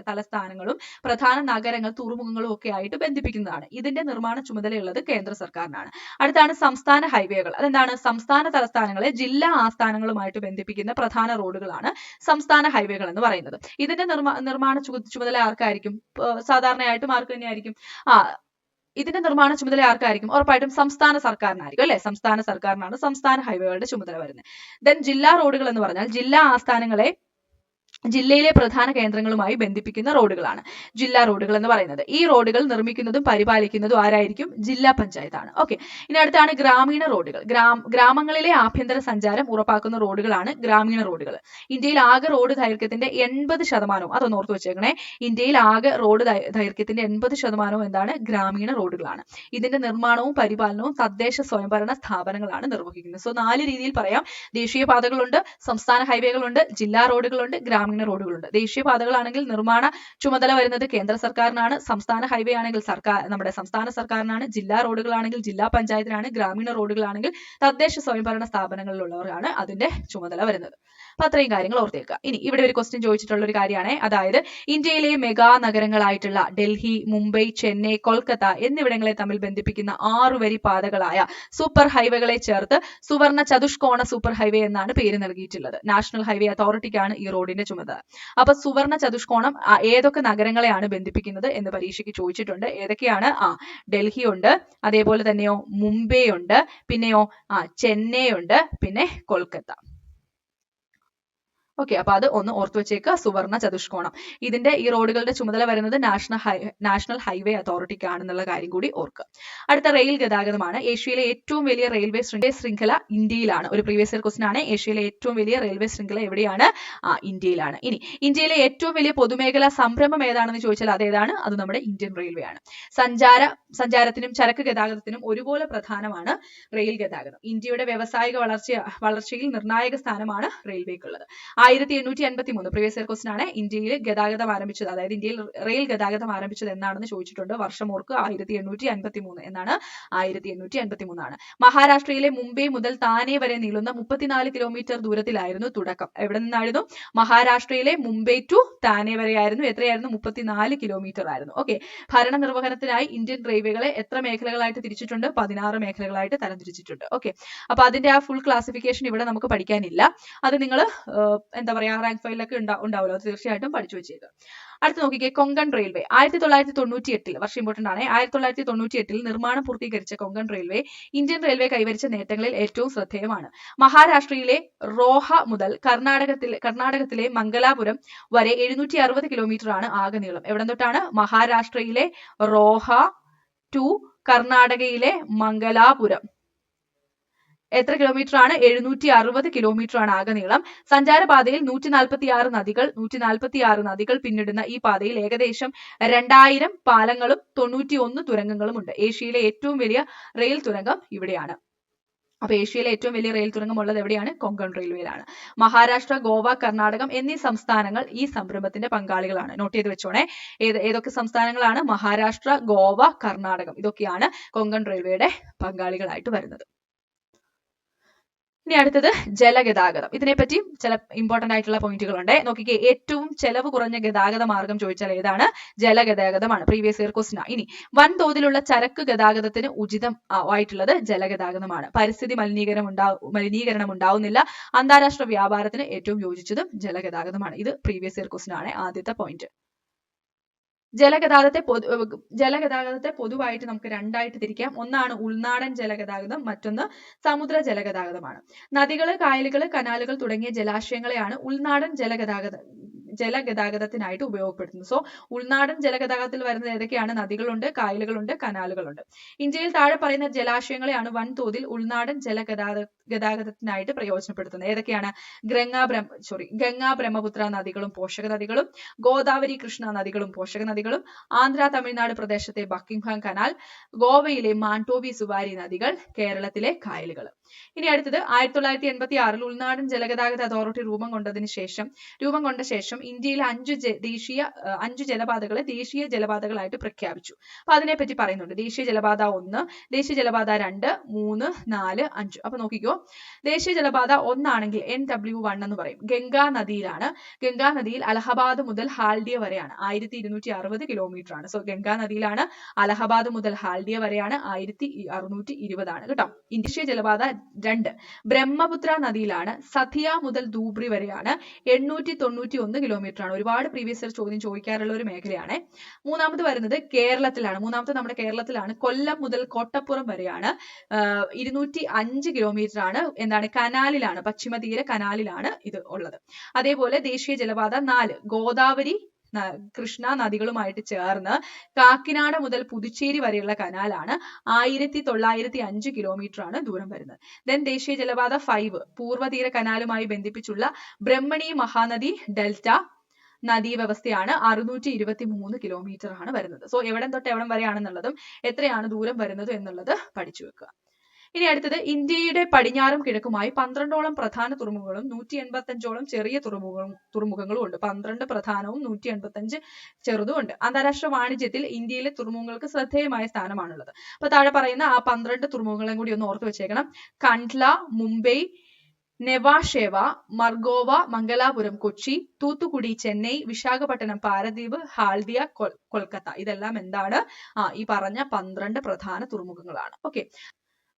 തലസ്ഥാനങ്ങളും പ്രധാന നഗരങ്ങൾ, തുറമുഖങ്ങളും ഒക്കെ ആയിട്ട് ബന്ധിപ്പിക്കുന്നതാണ്. ഇതിന്റെ നിർമ്മാണ ചുമതലയുള്ളത് കേന്ദ്ര സർക്കാരിനാണ്. അടുത്താണ് സംസ്ഥാന ഹൈവേകൾ. അതെന്താണ്? സംസ്ഥാന തലസ്ഥാനങ്ങളെ ജില്ലാ ആസ്ഥാനങ്ങളുമായിട്ട് ബന്ധിപ്പിക്കുന്ന പ്രധാന റോഡുകളാണ് സംസ്ഥാന ഹൈവേകൾ എന്ന് പറയുന്നത്. ഇതിന്റെ നിർമ്മാണ ചുമതല ആർക്കായിരിക്കും? സാധാരണയായിട്ടും ആർക്ക് തന്നെയായിരിക്കും? ഇതിന്റെ നിർമ്മാണ ചുമതല ആർക്കായിരിക്കും? ഉറപ്പായിട്ടും സംസ്ഥാന സർക്കാരിനായിരിക്കും അല്ലെ? സംസ്ഥാന സർക്കാരിനാണ് സംസ്ഥാന ഹൈവേകളുടെ ചുമതല വരുന്നത്. ദെൻ ജില്ലാ റോഡുകൾ എന്ന് പറഞ്ഞാൽ ജില്ലാ ആസ്ഥാനങ്ങളെ ജില്ലയിലെ പ്രധാന കേന്ദ്രങ്ങളുമായി ബന്ധിപ്പിക്കുന്ന റോഡുകളാണ് ജില്ലാ റോഡുകൾ എന്ന് പറയുന്നത്. ഈ റോഡുകൾ നിർമ്മിക്കുന്നതും പരിപാലിക്കുന്നതും ആരായിരിക്കും? ജില്ലാ പഞ്ചായത്താണ്. ഓക്കെ. ഇനി അടുത്താണ് ഗ്രാമീണ റോഡുകൾ. ഗ്രാമങ്ങളിലെ ആഭ്യന്തര സഞ്ചാരം ഉറപ്പാക്കുന്ന റോഡുകളാണ് ഗ്രാമീണ റോഡുകൾ. ഇന്ത്യയിൽ ആകെ റോഡ് ദൈർഘ്യത്തിന്റെ 80%, അതൊന്ന് ഓർത്ത് വെച്ചേക്കണേ, ഇന്ത്യയിൽ ആകെ റോഡ് ദൈർഘ്യത്തിന്റെ 80% എന്താണ്? ഗ്രാമീണ റോഡുകളാണ്. ഇതിന്റെ നിർമ്മാണവും പരിപാലനവും തദ്ദേശ സ്വയംഭരണ സ്ഥാപനങ്ങളാണ് നിർവഹിക്കുന്നത്. സോ 4 രീതിയിൽ പറയാം. ദേശീയപാതകളുണ്ട്, സംസ്ഥാന ഹൈവേകളുണ്ട്, ജില്ലാ റോഡുകളുണ്ട്, ഗ്രാമീണ റോഡുകളുണ്ട്. ദേശീയപാതകളാണെങ്കിൽ നിർമ്മാണ ചുമതല വരുന്നത് കേന്ദ്ര സർക്കാരിനാണ്. സംസ്ഥാന ഹൈവേ ആണെങ്കിൽ നമ്മുടെ സംസ്ഥാന സർക്കാരിനാണ്. ജില്ലാ റോഡുകളാണെങ്കിൽ ജില്ലാ പഞ്ചായത്തിനാണ്. ഗ്രാമീണ റോഡുകളാണെങ്കിൽ തദ്ദേശ സ്വയംഭരണ സ്ഥാപനങ്ങളിലുള്ളവരാണ് അതിന്റെ ചുമതല വരുന്നത്. അപ്പൊ അത്രയും കാര്യങ്ങൾ ഓർത്തേക്കുക. ഇനി ഇവിടെ ഒരു ക്വസ്റ്റ്യൻ ചോദിച്ചിട്ടുള്ള ഒരു കാര്യമാണ്. അതായത് ഇന്ത്യയിലെ മെഗാ നഗരങ്ങളായിട്ടുള്ള ഡൽഹി, മുംബൈ, ചെന്നൈ, കൊൽക്കത്ത എന്നിവിടങ്ങളെ തമ്മിൽ ബന്ധിപ്പിക്കുന്ന 6 വരി പാതകളായ സൂപ്പർ ഹൈവേകളെ ചേർത്ത് സുവർണ ചതുഷ്കോണ സൂപ്പർ ഹൈവേ എന്നാണ് പേര് നൽകിയിട്ടുള്ളത്. നാഷണൽ ഹൈവേ അതോറിറ്റിക്കാണ് ഈ റോഡിന്റെ ചുമതല. അപ്പൊ സുവർണ ചതുഷ്കോണം ഏതൊക്കെ നഗരങ്ങളെയാണ് ബന്ധിപ്പിക്കുന്നത് എന്ന് പരീക്ഷയ്ക്ക് ചോദിച്ചിട്ടുണ്ട്. ഏതൊക്കെയാണ്? ഡൽഹി ഉണ്ട്, അതേപോലെ തന്നെയോ മുംബൈ ഉണ്ട്, പിന്നെയോ ചെന്നൈ ഉണ്ട്, പിന്നെ കൊൽക്കത്ത. ഓക്കെ. അപ്പൊ അത് ഒന്ന് ഓർത്തു വെച്ചേക്കുക. സുവർണ ചതുഷ്കോണം. ഇതിന്റെ ഈ റോഡുകളുടെ ചുമതല വരുന്നത് നാഷണൽ ഹൈവേ അതോറിറ്റിക്കാണെന്നുള്ള കാര്യം കൂടി ഓർക്കുക. അടുത്ത റെയിൽ ഗതാഗതമാണ്. ഏഷ്യയിലെ ഏറ്റവും വലിയ റെയിൽവേ ശൃംഖല ഇന്ത്യയിലാണ്. ഒരു പ്രീവിയസ് ഇയർ ക്വസ്റ്റ്യൻ ആണ്. ഏഷ്യയിലെ ഏറ്റവും വലിയ റെയിൽവേ ശൃംഖല എവിടെയാണ്? ഇന്ത്യയിലാണ്. ഇനി ഇന്ത്യയിലെ ഏറ്റവും വലിയ പൊതുമേഖലാ സംരംഭം ഏതാണെന്ന് ചോദിച്ചാൽ അതേതാണ്? അത് നമ്മുടെ ഇന്ത്യൻ റെയിൽവേ ആണ്. സഞ്ചാരത്തിനും ചരക്ക് ഗതാഗതത്തിനും ഒരുപോലെ പ്രധാനമാണ് റെയിൽ ഗതാഗതം. ഇന്ത്യയുടെ വ്യാവസായിക വളർച്ചയിൽ നിർണായക സ്ഥാനമാണ് റെയിൽവേക്കുള്ളത്. 1853 പ്രീവിയസ് ഇയർ ക്വസ്റ്റൻ ആണ്. ഇന്ത്യയിൽ ഗതാഗതം ആരംഭിച്ചത്, അതായത് ഇന്ത്യയിൽ റെയിൽ ഗതാഗതം ആരംഭിച്ചത് എന്നാണെന്ന് ചോദിച്ചിട്ടുണ്ട്. വർഷം ഓർക്ക് 1853 എന്നാണ്. 1853 ആണ്. മഹാരാഷ്ട്രയിലെ മുംബൈ മുതൽ താനെ വരെ നീളുന്ന 34 കിലോമീറ്റർ ദൂരത്തിലായിരുന്നു തുടക്കം. എവിടെ നിന്നായിരുന്നു? മഹാരാഷ്ട്രയിലെ മുംബൈ ടു താനെ വരെയായിരുന്നു. എത്രയായിരുന്നു? 34 കിലോമീറ്റർ ആയിരുന്നു. ഓക്കെ. ഭരണ നിർവഹണത്തിനായി ഇന്ത്യൻ റെയിൽവേകളെ എത്ര മേഖലകളായിട്ട് തിരിച്ചിട്ടുണ്ട്? 16 മേഖലകളായിട്ട് തരംതിരിച്ചിട്ടുണ്ട്. ഓക്കെ. അപ്പൊ അതിന്റെ ആ ഫുൾ ക്ലാസിഫിക്കേഷൻ ഇവിടെ നമുക്ക് പഠിക്കാനില്ല. അത് നിങ്ങൾ എന്താ പറയാ റാങ്ക് ഫയലിലൊക്കെ ഉണ്ടാവുമല്ലോ, അത് തീർച്ചയായിട്ടും പഠിച്ചു വെച്ചേക്കുക. അടുത്ത് നോക്കിക്കേ, കൊങ്കൺ റെയിൽവേ 1998 വർഷം ഇമ്പോർട്ടന്റ് ആണ്. 1998 നിർമ്മാണം പൂർത്തീകരിച്ച കൊങ്കൺ റെയിൽവേ ഇന്ത്യൻ റെയിൽവേ കൈവരിച്ച നേട്ടങ്ങളിൽ ഏറ്റവും ശ്രദ്ധേയമാണ്. മഹാരാഷ്ട്രയിലെ റോഹ മുതൽ കർണാടകത്തിലെ മംഗലാപുരം വരെ 760 കിലോമീറ്റർ ആണ് ആകെ നീളം. എവിടെ തൊട്ടാണ്? മഹാരാഷ്ട്രയിലെ റോഹ ടു കർണാടകയിലെ മംഗലാപുരം എത്ര കിലോമീറ്റർ ആണ്? 760 കിലോമീറ്റർ ആണ് ആകെ നീളം. സഞ്ചാരപാതയിൽ 146 നദികൾ പിന്നിടുന്ന ഈ പാതയിൽ ഏകദേശം 2000 പാലങ്ങളും 91 തുരങ്കങ്ങളും ഉണ്ട്. ഏഷ്യയിലെ ഏറ്റവും വലിയ റെയിൽ തുരങ്കം ഇവിടെയാണ്. അപ്പൊ ഏഷ്യയിലെ ഏറ്റവും വലിയ റെയിൽ തുരങ്കം ഉള്ളത് എവിടെയാണ്? കൊങ്കൺ റെയിൽവേയിലാണ്. മഹാരാഷ്ട്ര, ഗോവ, കർണാടകം എന്നീ സംസ്ഥാനങ്ങൾ ഈ സംരംഭത്തിന്റെ പങ്കാളികളാണ്. നോട്ട് ചെയ്ത് വെച്ചോണേ. ഏതൊക്കെ സംസ്ഥാനങ്ങളാണ്? മഹാരാഷ്ട്ര, ഗോവ, കർണാടകം. ഇതൊക്കെയാണ് കൊങ്കൺ റെയിൽവേയുടെ പങ്കാളികളായിട്ട് വരുന്നത്. ഇനി അടുത്തത് ജലഗതാഗതം. ഇതിനെപ്പറ്റി ചില ഇമ്പോർട്ടന്റ് ആയിട്ടുള്ള പോയിന്റുകളുണ്ട്. നോക്കിക്കേ, ഏറ്റവും ചെലവ് കുറഞ്ഞ ഗതാഗത മാർഗം ചോദിച്ചാൽ ഏതാണ്? ജലഗതാഗതമാണ്. Previous year question. ഇനി വൻതോതിലുള്ള ചരക്ക് ഗതാഗതത്തിന് ഉചിതം ആയിട്ടുള്ളത് ജലഗതാഗതമാണ്. പരിസ്ഥിതി മലിനീകരണം ഉണ്ടാവുന്നില്ല. അന്താരാഷ്ട്ര വ്യാപാരത്തിന് ഏറ്റവും യോജിച്ചതും ജലഗതാഗതമാണ്. ഇത് പ്രീവിയസ് ഇയർ ക്വസ്റ്റൻ ആണ്. ആദ്യത്തെ പോയിന്റ്. ജലഗതാഗതത്തെ പൊതുവായിട്ട് നമുക്ക് രണ്ടായിട്ട് തിരിക്കാം. ഒന്നാണ് ഉൾനാടൻ ജലഗതാഗതം, മറ്റൊന്ന് സമുദ്ര ജലഗതാഗതമാണ്. നദികള്, കായലുകൾ, കനാലുകൾ തുടങ്ങിയ ജലാശയങ്ങളെയാണ് ഉൾനാടൻ ജലഗതാഗതത്തിനായിട്ട് ഉപയോഗപ്പെടുത്തുന്നത്. സോ ഉൾനാടൻ ജലഗതാഗതത്തിൽ വരുന്നത് ഏതൊക്കെയാണ്? നദികളുണ്ട്, കായലുകളുണ്ട്, കനാലുകളുണ്ട്. ഇന്ത്യയിൽ താഴെ പറയുന്ന ജലാശയങ്ങളെയാണ് വൻതോതിൽ ഉൾനാടൻ ജലഗതാഗതത്തിനായിട്ട് പ്രയോജനപ്പെടുത്തുന്നത്. ഏതൊക്കെയാണ്? ഗംഗ ബ്രഹ്മപുത്ര നദികളും പോഷക നദികളും, ഗോദാവരി കൃഷ്ണ നദികളും പോഷക നദികളും, ആന്ധ്ര തമിഴ്നാട് പ്രദേശത്തെ ബക്കിംഗ്ഹാം കനാൽ, ഗോവയിലെ മാൻടോവി സുവാരി നദികൾ, കേരളത്തിലെ കായലുകൾ. ഇനി അടുത്തത് 1986 ഉൾനാടൻ ജലഗതാഗത അതോറിറ്റി രൂപം കൊണ്ട ശേഷം ഇന്ത്യയിലെ 5 ജലപാതകളെ ദേശീയ ജലപാതകളായിട്ട് പ്രഖ്യാപിച്ചു. അപ്പൊ അതിനെപ്പറ്റി പറയുന്നുണ്ട്. ദേശീയ ജലപാത 1, ദേശീയ ജലപാത 2, 3, 4, 5. അപ്പൊ നോക്കിക്കോ, ദേശീയ ജലപാത 1 ആണെങ്കിൽ NW1 എന്ന് പറയും. ഗംഗാ നദിയിലാണ്. ഗംഗാ നദിയിൽ അലഹബാദ് മുതൽ ഹാൽഡിയ വരെയാണ്. 1260 കിലോമീറ്റർ ആണ്. സോ ഗംഗാ നദിയിലാണ്. അലഹബാദ് മുതൽ ഹാൽഡിയ വരെയാണ്. 1620 ആണ് കേട്ടോ. ദേശീയ ജലപാത 2 ബ്രഹ്മപുത്ര നദിയിലാണ്. സഥിയ മുതൽ ധൂബ്രി വരെയാണ്. 891 കിലോമീറ്റർ ആണ്. ഒരുപാട് പ്രീവിയസ് ഇയർ ചോദ്യം ചോദിക്കാറുള്ള ഒരു മേഖലയാണ്. മൂന്നാമത് വരുന്നത് കേരളത്തിലാണ്. നമ്മുടെ കേരളത്തിലാണ്. കൊല്ലം മുതൽ കോട്ടപ്പുറം വരെയാണ്. 205 കിലോമീറ്റർ ആണ്. എന്താണ്? കനാലിലാണ്. പശ്ചിമതീര കനാലിലാണ് ഇത് ഉള്ളത്. അതേപോലെ ദേശീയ ജലപാത 4 ഗോദാവരി കൃഷ്ണ നദികളുമായിട്ട് ചേർന്ന് കാക്കിനാട് മുതൽ പുതുച്ചേരി വരെയുള്ള കനാലാണ്. 1905 കിലോമീറ്റർ ആണ് ദൂരം വരുന്നത്. ദെൻ ദേശീയ ജലപാത 5 പൂർവ്വതീര കനാലുമായി ബന്ധിപ്പിച്ചുള്ള ബ്രഹ്മണി മഹാനദി ഡെൽറ്റ നദീവ്യവസ്ഥയാണ്. 623 കിലോമീറ്റർ ആണ് വരുന്നത്. സോ എവിടം തൊട്ട് എവിടം വരെയാണെന്നുള്ളതും എത്രയാണ് ദൂരം വരുന്നത് എന്നുള്ളത് പഠിച്ചു വെക്കുക. ഇനി അടുത്തത് ഇന്ത്യയുടെ പടിഞ്ഞാറും കിഴക്കുമായി 12ഓളം പ്രധാന തുറമുഖങ്ങളും 185ഓളം ചെറിയ തുറമുഖങ്ങളും ഉണ്ട്. 12 പ്രധാനവും 185 ചെറുതും ഉണ്ട്. അന്താരാഷ്ട്ര വാണിജ്യത്തിൽ ഇന്ത്യയിലെ തുറമുഖങ്ങൾക്ക് ശ്രദ്ധേയമായ സ്ഥാനമാണുള്ളത്. അപ്പൊ താഴെ പറയുന്ന ആ 12 തുറമുഖങ്ങളെയും കൂടി ഒന്ന് ഓർത്തു വെച്ചേക്കണം. കണ്ട്ല, മുംബൈ, നെവാഷേവ, മർഗോവ, മംഗലാപുരം, കൊച്ചി, തൂത്തുക്കുടി, ചെന്നൈ, വിശാഖപട്ടണം, പാരദ്വീപ്, ഹാൽദിയ, കൊൽക്കത്ത. ഇതെല്ലാം എന്താണ്? ഈ പറഞ്ഞ 12 പ്രധാന തുറമുഖങ്ങളാണ്. ഓക്കെ.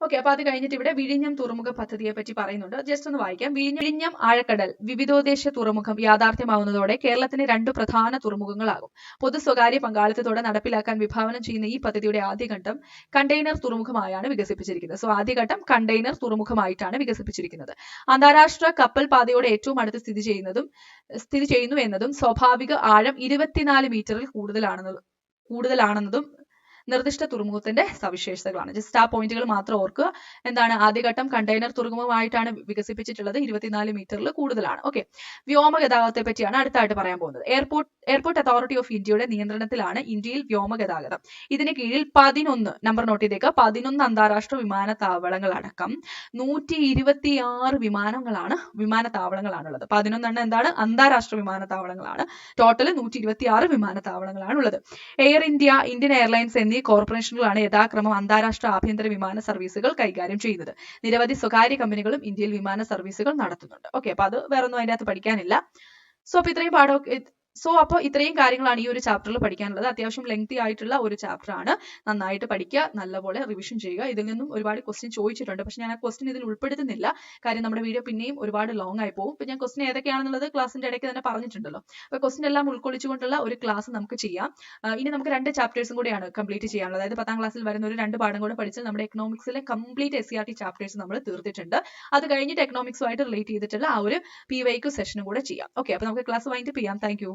അപ്പൊ അത് കഴിഞ്ഞിട്ട് ഇവിടെ വിഴിഞ്ഞം തുറമുഖ പദ്ധതിയെ പറ്റി പറയുന്നുണ്ട്. ജസ്റ്റ് ഒന്ന് വായിക്കാം. വിഴിഞ്ഞം ആഴക്കടൽ വിവിധോദ്ദേശ തുറമുഖം യാഥാർത്ഥ്യമാവുന്നതോടെ കേരളത്തിന് 2 പ്രധാന തുറമുഖങ്ങളാകും. പൊതു സ്വകാര്യ പങ്കാളിത്തത്തോടെ നടപ്പിലാക്കാൻ വിഭാവനം ചെയ്യുന്ന ഈ പദ്ധതിയുടെ ആദ്യഘട്ടം കണ്ടെയ്നർ തുറമുഖമായാണ് വികസിപ്പിച്ചിരിക്കുന്നത്. സോ ആദ്യഘട്ടം കണ്ടെയ്നർ തുറമുഖമായിട്ടാണ് വികസിപ്പിച്ചിരിക്കുന്നത്. അന്താരാഷ്ട്ര കപ്പൽ പാതയോട് ഏറ്റവും അടുത്ത് സ്ഥിതി ചെയ്യുന്നു എന്നതും സ്വാഭാവിക ആഴം 24 മീറ്ററിൽ കൂടുതലാണെന്നതും നിർദ്ദിഷ്ട തുറമുഖത്തിന്റെ സവിശേഷതകളാണ്. ജസ്റ്റ് ആ പോയിന്റുകൾ മാത്രം ഓർക്കുക. എന്താണ്, ആദ്യഘട്ടം കണ്ടെയ്നർ തുറമുഖമായിട്ടാണ് വികസിപ്പിച്ചിട്ടുള്ളത്, 24 മീറ്ററിൽ കൂടുതലാണ്. ഓക്കെ, വ്യോമഗതാഗതത്തെ പറ്റിയാണ് അടുത്തായിട്ട് പറയാൻ പോകുന്നത്. എയർപോർട്ട് അതോറിറ്റി ഓഫ് ഇന്ത്യയുടെ നിയന്ത്രണത്തിലാണ് ഇന്ത്യയിൽ വ്യോമഗതാഗതം. ഇതിന് കീഴിൽ 11 നമ്പർ നോട്ട് ചെയ്തേക്കുക, 11 അന്താരാഷ്ട്ര വിമാനത്താവളങ്ങളടക്കം 126 വിമാനത്താവളങ്ങളാണുള്ളത്. 11 എന്താണ്, അന്താരാഷ്ട്ര വിമാനത്താവളങ്ങളാണ്. ടോട്ടൽ 126 വിമാനത്താവളങ്ങളാണ് ഉള്ളത്. എയർ ഇന്ത്യ, ഇന്ത്യൻ എയർലൈൻസ് എന്നീ കോർപ്പറേഷനുകളാണ് യഥാക്രമം അന്താരാഷ്ട്ര ആഭ്യന്തര വിമാന സർവീസുകൾ കൈകാര്യം ചെയ്യുന്നത്. നിരവധി സ്വകാര്യ കമ്പനികളും ഇന്ത്യയിൽ വിമാന സർവീസുകൾ നടത്തുന്നുണ്ട്. ഓക്കെ, അപ്പൊ അത് വേറൊന്നും അതിന്റെ അകത്ത് പഠിക്കാനില്ല. അപ്പോൾ ഇത്രയും കാര്യങ്ങളാണ് ഈ ഒരു ചാപ്റ്ററിൽ പഠിക്കാനുള്ളത്. അത്യാവശ്യം ലെങ്തി ആയിട്ടുള്ള ഒരു ചാപ്റ്റർ ആണ്. നന്നായിട്ട് പഠിക്കുക, നല്ലപോലെ റിവിഷൻ ചെയ്യുക. ഇതിൽ നിന്നും ഒരുപാട് ക്വസ്റ്റ്യൻ ചോദിച്ചിട്ടുണ്ട്, പക്ഷെ ഞാൻ ആ ക്വസ്റ്റ്യൻ ഇതിൽ ഉൾപ്പെടുത്തുന്നില്ല. കാര്യം നമ്മുടെ വീഡിയോ പിന്നെയും ഒരുപാട് ലോങ് ആയി പോകും. ഇപ്പൊ ഞാൻ ക്വസ്റ്റ്യൻ ഏതൊക്കെയാണെന്നുള്ളത് ക്ലാസ്സിന്റെ ഇടയ്ക്ക് തന്നെ പറഞ്ഞിട്ടുണ്ടല്ലോ. അപ്പൊ ക്വസ്റ്റ്യൻ എല്ലാം ഉൾക്കൊള്ളിച്ചുകൊണ്ടുള്ള ഒരു ക്ലാസ് നമുക്ക് ചെയ്യാം. ഇനി നമുക്ക് 2 ചാപ്റ്റേഴ്സും കൂടെയാണ് കംപ്ലീറ്റ് ചെയ്യാനുള്ളത്. അതായത് 10ാം ക്ലാസ്സിൽ വരുന്ന ഒരു 2 പാഠം കൂടെ പഠിച്ചാൽ നമ്മുടെ എക്കണോമിക്സിലെ കംപ്ലീറ്റ് SCRT ചാപ്റ്റേഴ്സ് നമ്മൾ തീർത്തിട്ടുണ്ട്. അത് കഴിഞ്ഞിട്ട് എക്കണോമിക്സുമായിട്ട് റിലേറ്റ് ചെയ്തിട്ടുള്ള ആ ഒരു PYQ സെഷനും കൂടെ ചെയ്യാം. ഓക്കെ, അപ്പൊ നമുക്ക് ക്ലാസ് വൈൻഡപ്പ് ചെയ്യാം. Thank you.